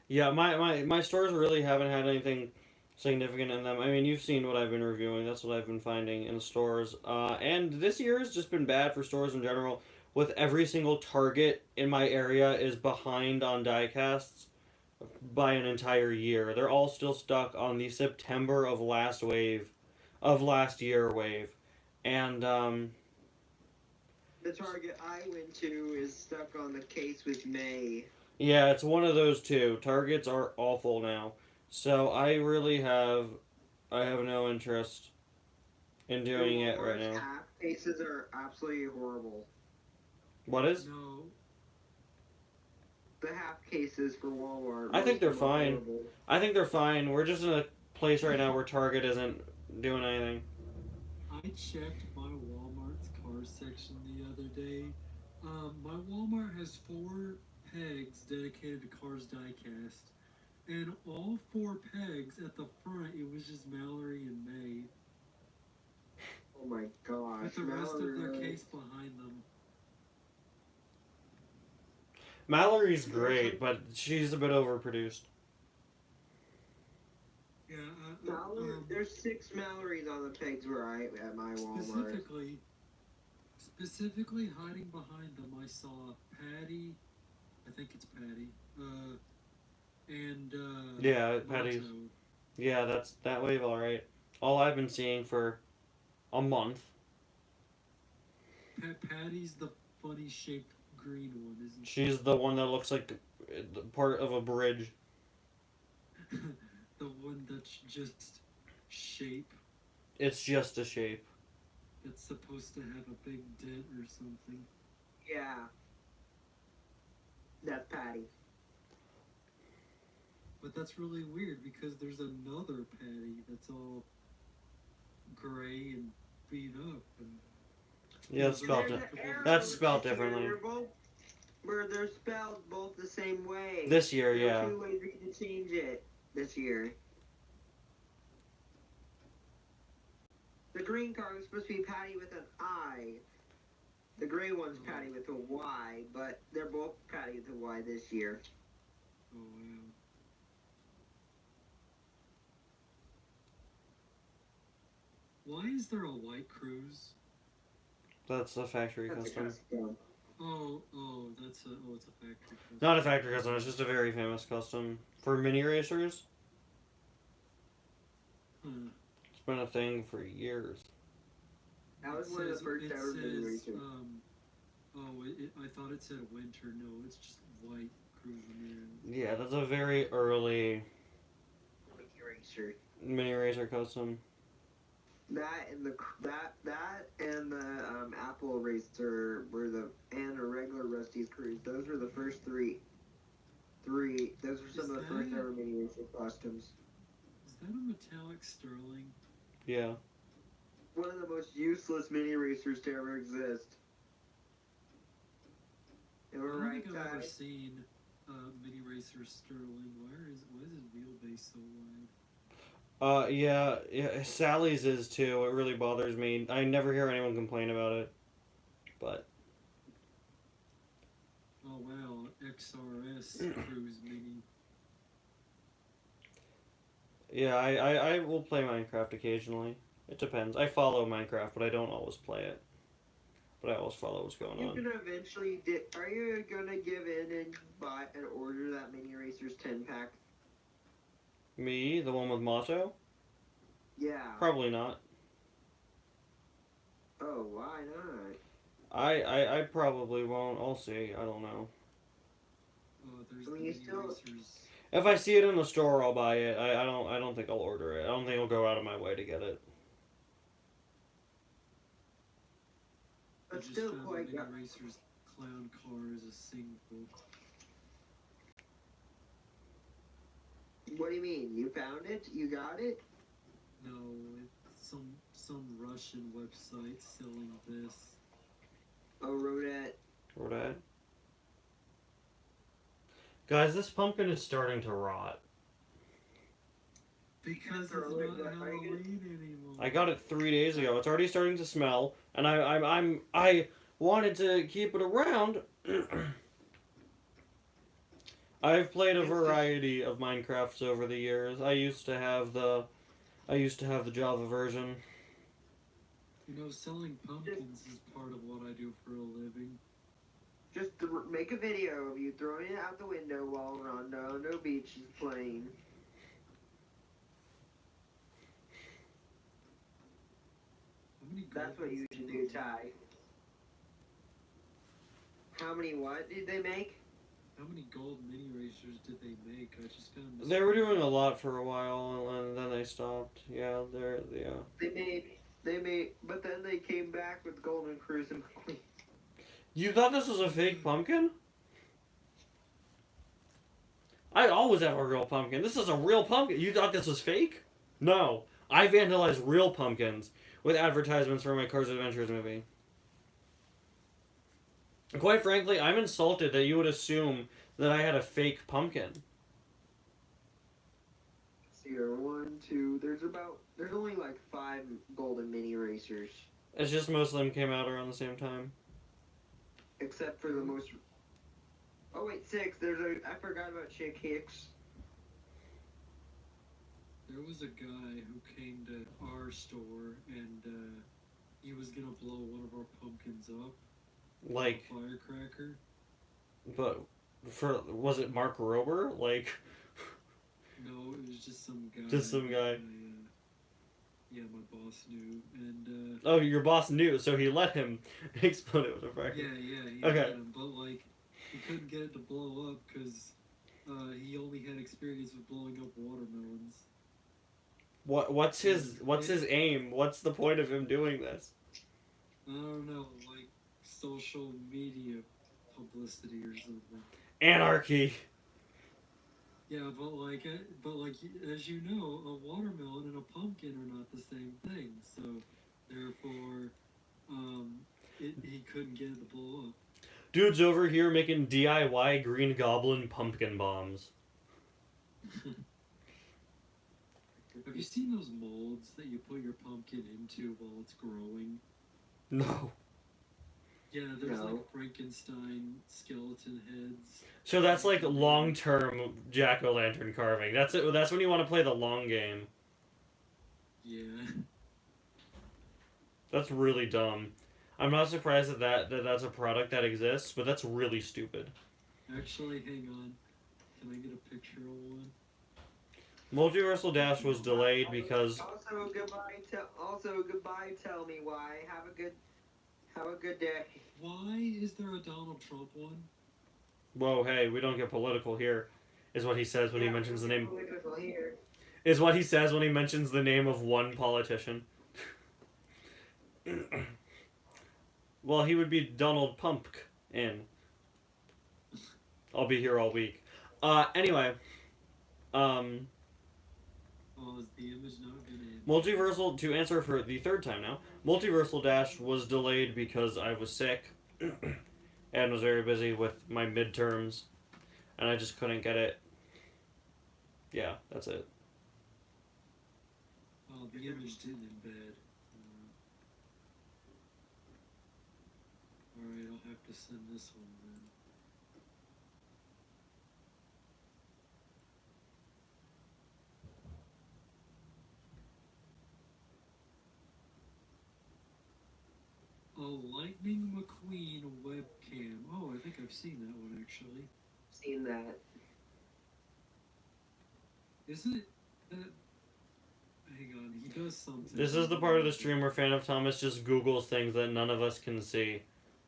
Yeah, my stores really haven't had anything significant in them. I mean, you've seen what I've been reviewing. That's what I've been finding in stores. And this year has just been bad for stores in general. With every single Target in my area is behind on diecasts by an entire year. They're all still stuck on the September of last year wave, and The Target I went to is stuck on the case with May. yeah, it's one of those two. Targets are awful now, so I have no interest in doing it right now. Half cases are absolutely horrible. What is? No, The half cases for Walmart. I think they're most of them are fine. horrible. I think they're fine. We're just in a place right now where Target isn't doing anything. I checked my Walmart's car section the other day. My Walmart has 4 pegs dedicated to Cars Diecast, and all 4 pegs at the front, it was just Mallory and May, Oh my gosh. with the rest of their Mallory. case behind them. Mallory's great, but she's a bit overproduced. Yeah, Mallory, there's 6 Mallories on the pegs where I at my Walmart. specifically hiding behind them, I saw Patty. I think it's Patty. And Yeah, Patty's. Motto. Yeah, that's that wave. All right. All I've been seeing for a month. Patty's the funny shaped green one, isn't she? She's the one that looks like the part of a bridge. The one that's just shape. It's just a shape. That's supposed to have a big dent or something. Yeah. That's Patty. But that's really weird because there's another Patty that's all gray and beat up. And Yeah, it's spelled There's it. an error That's with spelled this year. differently. Where they're spelled both the same way. This year, There are yeah. 2 ways you can change it this year. The green car was supposed to be Patty with an I. The gray one's Patty with a Y, but they're both Patty with a Y this year. oh wow. Why is there a white cruise? That's a factory That's a custom. custom. It's a factory custom. Not a factory custom. It's just a very famous custom for mini racers. Huh. It's been a thing for years. That was It one of the says- first it ever mini says, racers. I thought it said winter. No, it's just white cruising in. Yeah, that's a very early Mini racer. mini racer custom. That and the Apple racer were and a regular Rusty's Cruise. Those were the first three. Those were some of the first that- ever mini racer costumes. Is that a metallic sterling? Yeah. One of the most useless mini racers to ever exist. Am I I don't right, think I've ever Ty? seen mini racer sterling. Why is his wheelbase so wide? Yeah, Sally's is too. It really bothers me. I never hear anyone complain about it. But Oh wow, XRS cruise mini. yeah, I will play Minecraft occasionally. It depends. I follow Minecraft, but I don't always play it. but I always follow what's going You on. can eventually. Are you gonna give in and buy and order that Mini Racers 10-pack? Me, the one with Motto? Yeah. Probably not. Oh, why not? I probably won't. I'll see. I don't know. There's I mean, the you mini still- racers. If I see it in the store, I'll buy it. I don't think I'll order it. I don't think I'll go out of my way to get it. I But just still found quite. the mini racers clown car as a single. What do you mean? You found it? You got it? No, it's some Russian website selling this. Oh, Rodette. Or that. Guys, this pumpkin is starting to rot. Because it's Are not you gonna- Halloween anymore. I got it 3 days ago. It's already starting to smell, and I wanted to keep it around. I've played a variety of Minecrafts over the years. I used to have the Java version. You know, selling pumpkins is part of what I do for a living. Just make a video of you throwing it out the window while Rondo Beach is playing. How many That's what gold you did should they do, make? Ty. How many what did they make? How many gold mini racers did they make? I just found this. They were doing a lot for a while, and then they stopped. Yeah, yeah. They made, but then they came back with Golden Cruise and McQueen. You thought this was a fake pumpkin? I always have a real pumpkin. This is a real pumpkin. You thought this was fake? No. I vandalized real pumpkins with advertisements for my Cars Adventures movie. Quite frankly, I'm insulted that you would assume that I had a fake pumpkin. Here, 1, 2. There's only like 5 Golden Mini Racers, It's just most of them came out around the same time. except for the most. Oh wait, 6. I forgot about Chick Hicks. There was a guy who came to our store and he was gonna blow one of our pumpkins up. Like, A firecracker. but was it Mark Rober? Like, No, it was just some guy. Just some guy. Yeah, my boss knew, and oh, your boss knew, so he let him explode it with a fire. yeah, he Okay. had him, but like he couldn't get it to blow up because he only had experience with blowing up watermelons. What's his aim? What's the point of him doing this? I don't know, like social media publicity or something. Anarchy. Yeah, but like, as you know, a watermelon and a pumpkin are not the same thing. So, therefore, he couldn't get it to blow up. Dude's over here making DIY Green Goblin pumpkin bombs. Have you seen those molds that you put your pumpkin into while it's growing? No. Yeah, there's No. like Frankenstein skeleton heads. So that's like long-term jack-o'-lantern carving. That's it. That's when you want to play the long game. Yeah. That's really dumb. I'm not surprised that that's a product that exists, but that's really stupid. Actually, hang on. Can I get a picture of one? Multiversal Dash was delayed because Also goodbye. Tell me why. Have a good day. Why is there a Donald Trump one? whoa, hey, we don't get political here, is what he says when he mentions the name. Political here. Is what he says when he mentions the name of one politician. Well, he would be Donald Pumpkin. I'll be here all week. Anyway. Oh, is the image not gonna? Multiversal, to answer for the third time now, Multiversal Dash was delayed because I was sick and was very busy with my midterms, and I just couldn't get it. Yeah, that's it. Oh, the image didn't embed. Alright, I'll have to send this one then. a Lightning McQueen webcam. Oh, I think I've seen that one actually. Seen that. Isn't it that? Hang on, he does something. This is the part of the stream where Phantom Thomas just Googles things that none of us can see.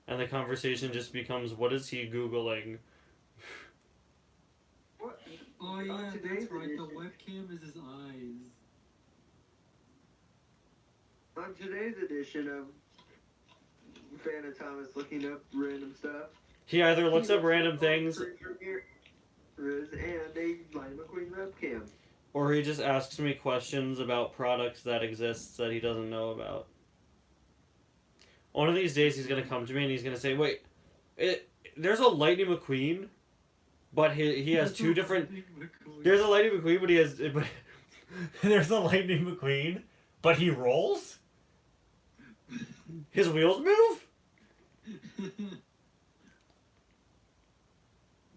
And the conversation just becomes, what is he Googling? What? Oh yeah, On today's that's right. The edition- webcam is his eyes. On today's edition of Phantom Thomas looking up random stuff. He either looks he up random things, and a Lightning McQueen webcam. or he just asks me questions about products that exist that he doesn't know about. One of these days he's gonna come to me and he's gonna say, wait, there's a Lightning McQueen, but he has two different... There's a Lightning McQueen, but he has... But, there's a Lightning McQueen, but he rolls? His wheels move?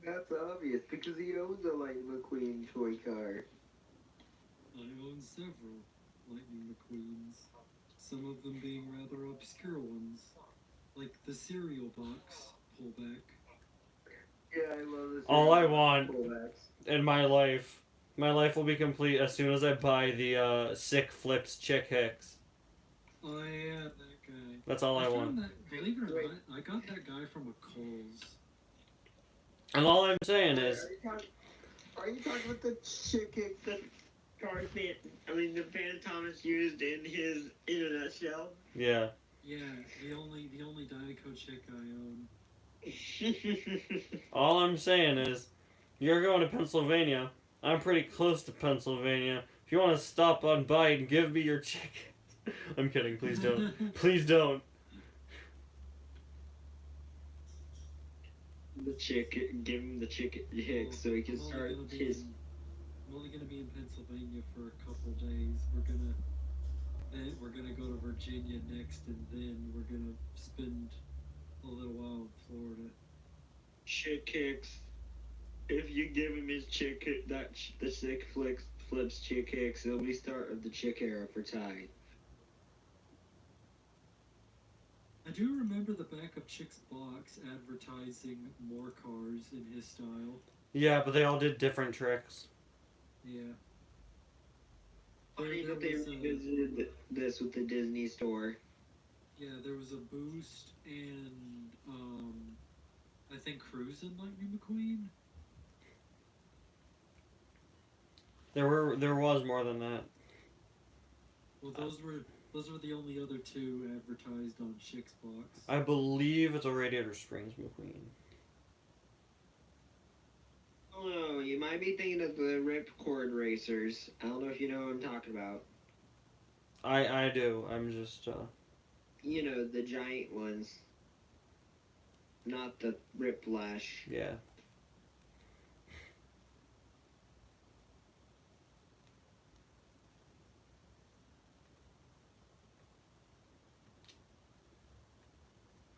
That's obvious because he owns a Lightning McQueen toy car. I own several Lightning McQueens. Some of them being rather obscure ones, like the cereal box pullback. Yeah, I love this. All I want pullbacks. in my life will be complete as soon as I buy the Sick Flips Chick Hicks. Oh yeah, that guy. That's all I found want. That, believe it or not, I got that guy from a Kohl's. And all I'm saying is, Are you talking about the chicken that the Phantom Thomas used in a nutshell? yeah. Yeah, the only Dynaco chick I own. All I'm saying is, you're going to Pennsylvania. I'm pretty close to Pennsylvania. If you want to stop on by and give me your chicken. I'm kidding, please don't. Please don't. The chicken, give him the chicken hicks so he can I'm only start gonna be his. in- I'm only gonna be in Pennsylvania for a couple days. We're gonna go to Virginia next, and then we're gonna spend a little while in Florida. Chick hicks. If you give him his chick, the sick flips chick hicks, it'll be start of the chick era for Ty. I do remember the back of Chick's box advertising more cars in his style. Yeah, but they all did different tricks. Yeah. Funny There that they was a- revisited this with the Disney store. Yeah, there was a Boost and I think Cruisin' Lightning McQueen. There was more than that. Well, those were the only other two advertised on Chick's box. I believe it's a Radiator Springs McQueen. Oh, you might be thinking of the Ripcord Racers. I don't know if you know what I'm talking about. I do. I'm just You know, the giant ones. Not the Riplash. yeah.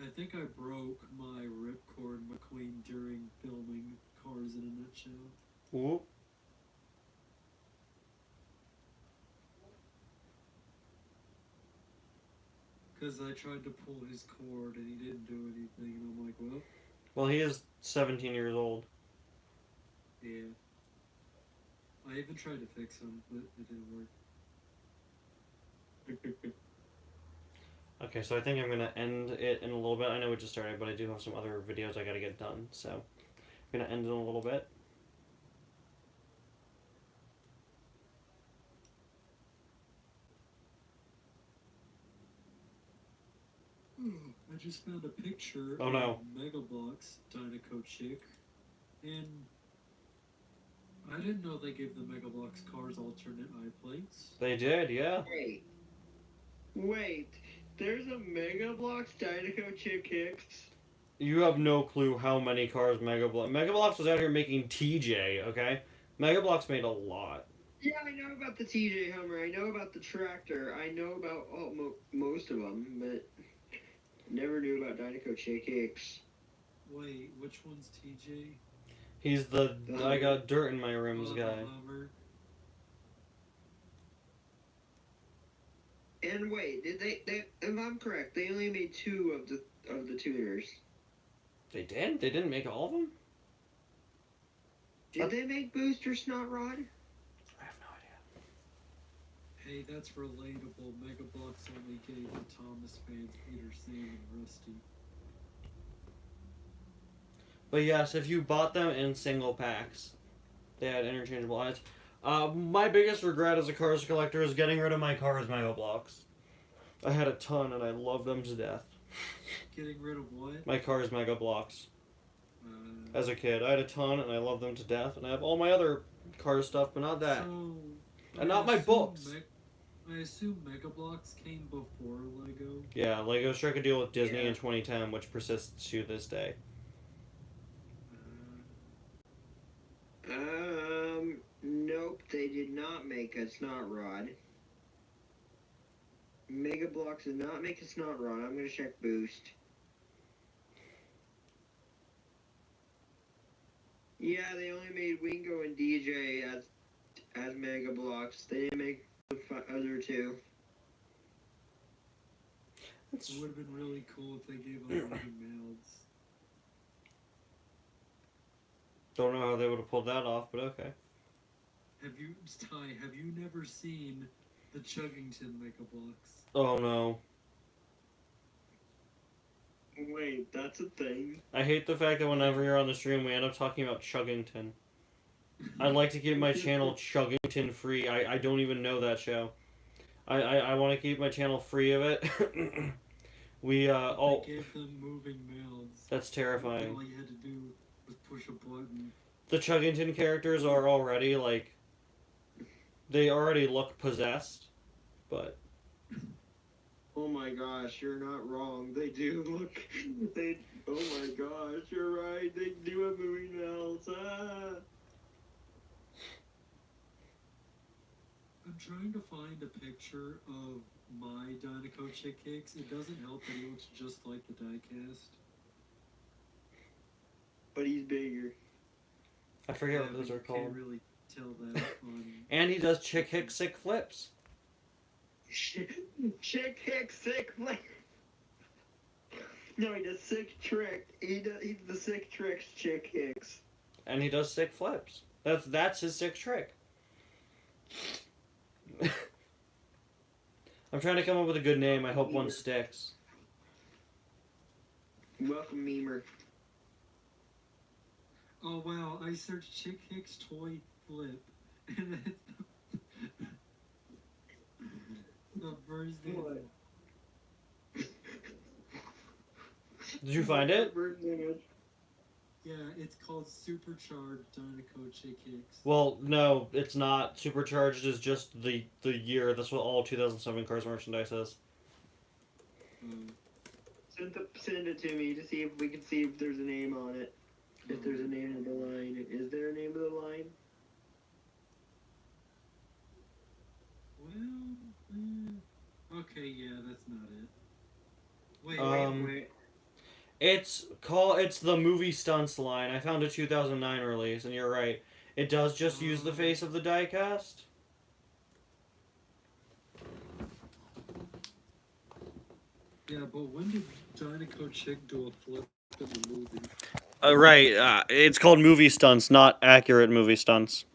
I think I broke my Ripcord McQueen during filming Cars in a Nutshell. Whoop. Because I tried to pull his cord and he didn't do anything, and I'm like, well, Well, he is 17 years old. yeah. I even tried to fix him, but it didn't work. Okay, so I think I'm gonna end it in a little bit. I know it just started, but I do have some other videos I gotta get done, so I'm gonna end in a little bit. I just found a picture Oh, no. of Megablock's Dynaco chick, and I didn't know they gave the Megablock's cars alternate eye plates. They did, yeah. Wait. There's a Mega Bloks Dynaco Chick Hicks? You have no clue how many cars Megablocks was out here making TJ, okay? Megablocks made a lot. Yeah, I know about the TJ Hummer. I know about the tractor. I know about most of them, but never knew about Dynaco Chick Hicks. Wait, which one's TJ? He's the I got dirt in my rims Oh, guy. Hummer. And wait, did they? If I'm correct, they only made 2 of the tuners. They did? They didn't make all of them? Did they make Booster Snot Rod? I have no idea. Hey, that's relatable. Mega Bloks only gave the Thomas fans Peter, Sam, and Rusty. But yes, if you bought them in single packs, they had interchangeable eyes. My biggest regret as a Cars collector is getting rid of my Cars Mega Bloks. I had a ton and I loved them to death. Getting rid of what? My Cars Mega Bloks. Uh, As a kid, I had a ton and I loved them to death. And I have all my other Cars stuff, but not that. So, And not my books. I assume Mega Bloks came before Lego. Yeah, Lego struck a deal with Disney Yeah. in 2010, which persists to this day. Nope, they did not make a Snot Rod. Mega Bloks did not make a Snot Rod. I'm gonna check Boost. Yeah, they only made Wingo and DJ as Mega Bloks. They didn't make the other 2. That's It would have been really cool if they gave them living mouths. Don't know how they would have pulled that off, but okay. Have you never seen the Chuggington Mega Bloks? Oh no. Wait, that's a thing. I hate the fact that whenever you're on the stream, we end up talking about Chuggington. I'd like to keep my channel Chuggington free. I don't even know that show. I want to keep my channel free of it. They gave them moving mouths. That's terrifying. All you had to do was push a button. The Chuggington characters are already, like, they already look possessed, but... Oh my gosh, you're not wrong. They do look. Oh my gosh, you're right. They do have moving mouths. Ah. I'm trying to find a picture of my Dinoco Chick Kicks. It doesn't help that he looks just like the diecast. But he's bigger. I forget what but those you are called. Can't really tell that on. And he does chick hick sick flips. Chick Hick sick flip. No, he does sick trick. He's the sick tricks Chick Hicks. And he does sick flips. That's his sick trick. I'm trying to come up with a good name. I hope one sticks. Welcome, Memer. Oh wow! I searched Chick Hicks toy flip, and it's the first What? Did you find it? Yeah, it's called Supercharged Dinoco Chick Hicks. Well, no, it's not. Supercharged is just the year. That's what all 2007 Cars merchandise is. Send it to me to see if we can see if there's a name on it. If there's a name of the line. Is there a name of the line? Well, okay, yeah, that's not it. Wait, Wait. It's the Movie Stunts line. I found a 2009 release, and you're right. It does just use the face of the diecast. yeah, but when did Dinoco Chick do a flip in the movie? Right. It's called Movie Stunts, not accurate movie stunts.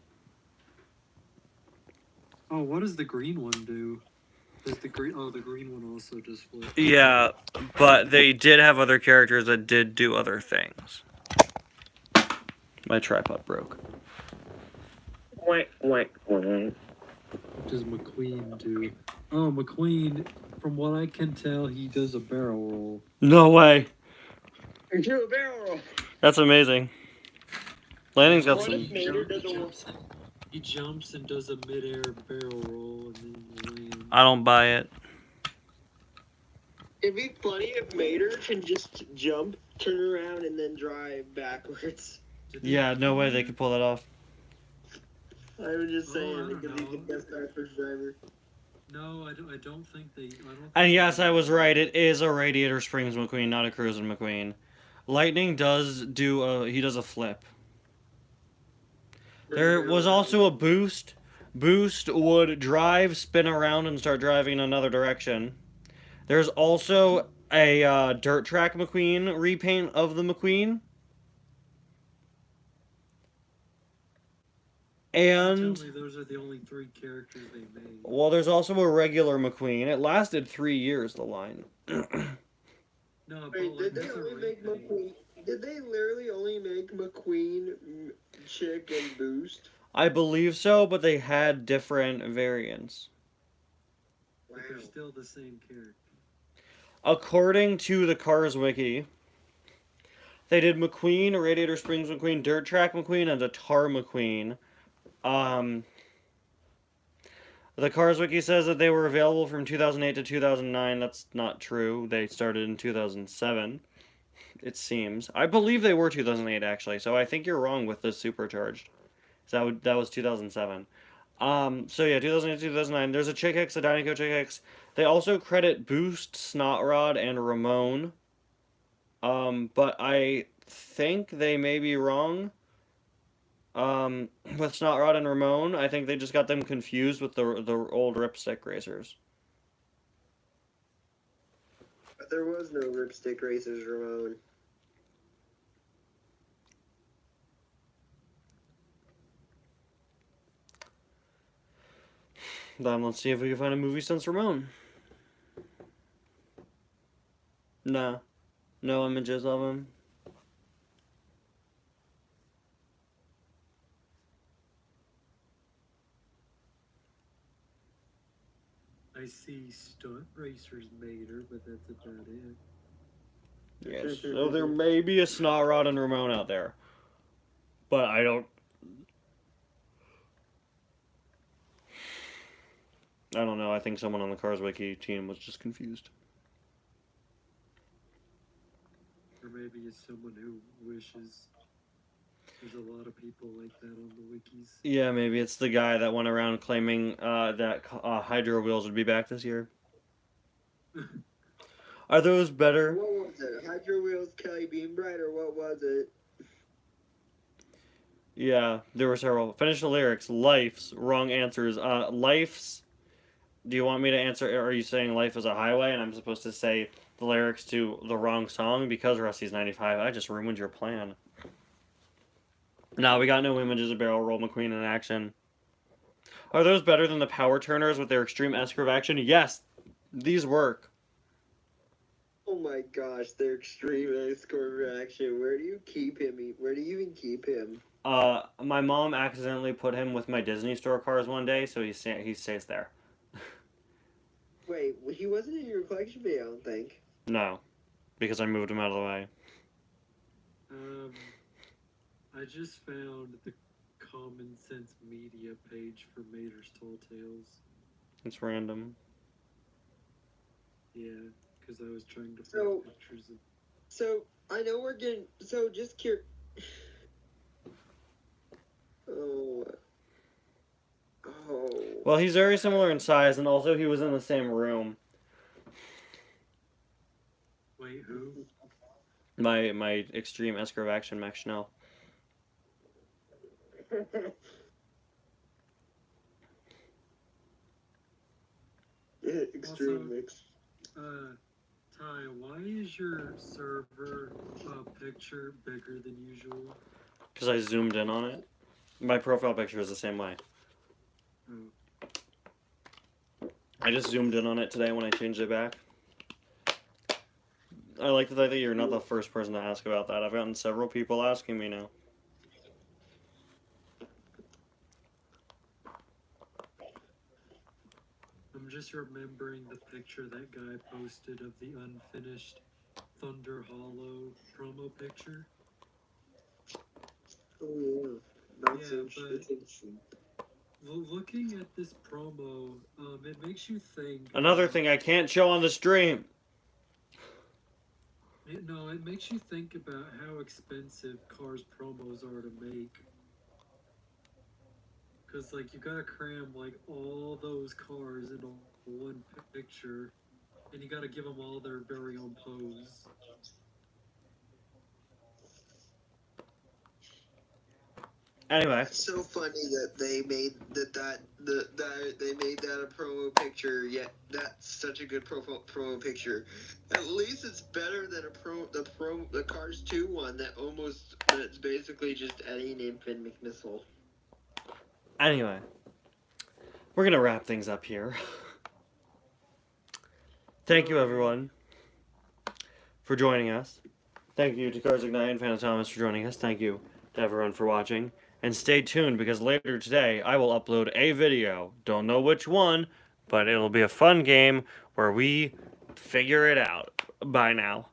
Oh, what does the green one do? Does the green one also just flip? Yeah, but they did have other characters that did do other things. My tripod broke. Wait. What does McQueen do? Oh, McQueen, from what I can tell, he does a barrel roll. No way. Do a barrel roll. That's amazing. Landing's got What some... if Mater does a He jumps and does a mid-air barrel roll and then lands. I don't buy it. It'd be funny if Mater can just jump, turn around, and then drive backwards. Yeah, no way they could pull that off. I was just Oh, I saying, don't because he's the know. best backwards driver. No, I don't think they. And yes, I was right. It is a Radiator Springs McQueen, not a Cruisin' McQueen. Lightning does do he does a flip. There was also a boost Boost would drive, spin around, and start driving in another direction. There's also a Dirt Track McQueen repaint of the McQueen. And Tell me those are the only 3 characters they made. well, there's also a regular McQueen. It lasted 3 years, the line. No, but Wait, like, did they that's a only make repaint. McQueen? Did they literally only make McQueen, Chick, and Boost? I believe so, but they had different variants. But they're still the same character. According to the Cars Wiki, they did McQueen, Radiator Springs McQueen, Dirt Track McQueen, and a Tar McQueen. The Cars Wiki says that they were available from 2008 to 2009. That's not true. They started in 2007, it seems. I believe they were 2008, actually, so I think you're wrong with the Supercharged. So that was 2007. So yeah, 2008 2009. There's a Chick Hicks, a Dynaco Chick Hicks. They also credit Boost, Snot Rod, and Ramon. But I think they may be wrong. With Snot Rod and Ramon, I think they just got them confused with the old Ripstick Racers. But there was no Ripstick Racers, Ramon. Then let's see if we can find a movie since Ramon. No. No images of him. I see Stunt Racers made her, but that's about it. Yes. So there may be a Snot Rod and Ramon out there. But I don't know. I think someone on the Cars Wiki team was just confused. Or maybe it's someone who wishes. There's a lot of people like that on the wikis. Yeah, maybe it's the guy that went around claiming that Hydro Wheels would be back this year. Are those better? What was it? Hydro Wheels, Kelly Beanbright, or what was it? Yeah, there were several. Finish the lyrics. Life's. Wrong answers. Life's. Do you want me to answer? Are you saying life is a highway and I'm supposed to say the lyrics to the wrong song because Rusty's 95? I just ruined your plan. No, we got no images of Barrel Roll McQueen in action. Are those better than the Power Turners with their extreme S-curve action? Yes, these work. Oh my gosh, their extreme score action. Where do you keep him? Where do you even keep him? My mom accidentally put him with my Disney Store cars one day, so he stays there. Wait, he wasn't in your collection video, I don't think. No, because I moved him out of the way. I just found the Common Sense Media page for Mater's Tall Tales. It's random. Yeah, because I was trying to So- find pictures of. So, I know we're getting... So, just curious... Oh... Oh... Well, he's very similar in size, and also he was in the same room. Wait, who? My extreme S-curve action Max Schnell. Extreme Also- mix. Ty, why is your server picture bigger than usual? Because I zoomed in on it. My profile picture is the same way. Oh. I just zoomed in on it today when I changed it back. I like the fact that you're not the first person to ask about that. I've gotten several people asking me now. I'm just remembering the picture that guy posted of the unfinished Thunder Hollow promo picture. Oh, yeah. Not Yeah, so but- interesting. Looking at this promo, it makes you think. Another thing I can't show on the stream. It makes you think about how expensive Cars promos are to make. Cause like you gotta cram like all those cars into one picture, and you gotta give them all their very own pose. Anyway, It's so funny that they made they made that a promo picture. Yet that's such a good promo picture. At least it's better than the Cars 2 one that's basically just Eddie named Finn McMissile. anyway, we're gonna wrap things up here. Thank you, everyone, for joining us. Thank you to Cars Ignite and Phantom Thomas for joining us. Thank you to everyone for watching. And stay tuned, because later today I will upload a video. Don't know which one, but it'll be a fun game where we figure it out. Bye now.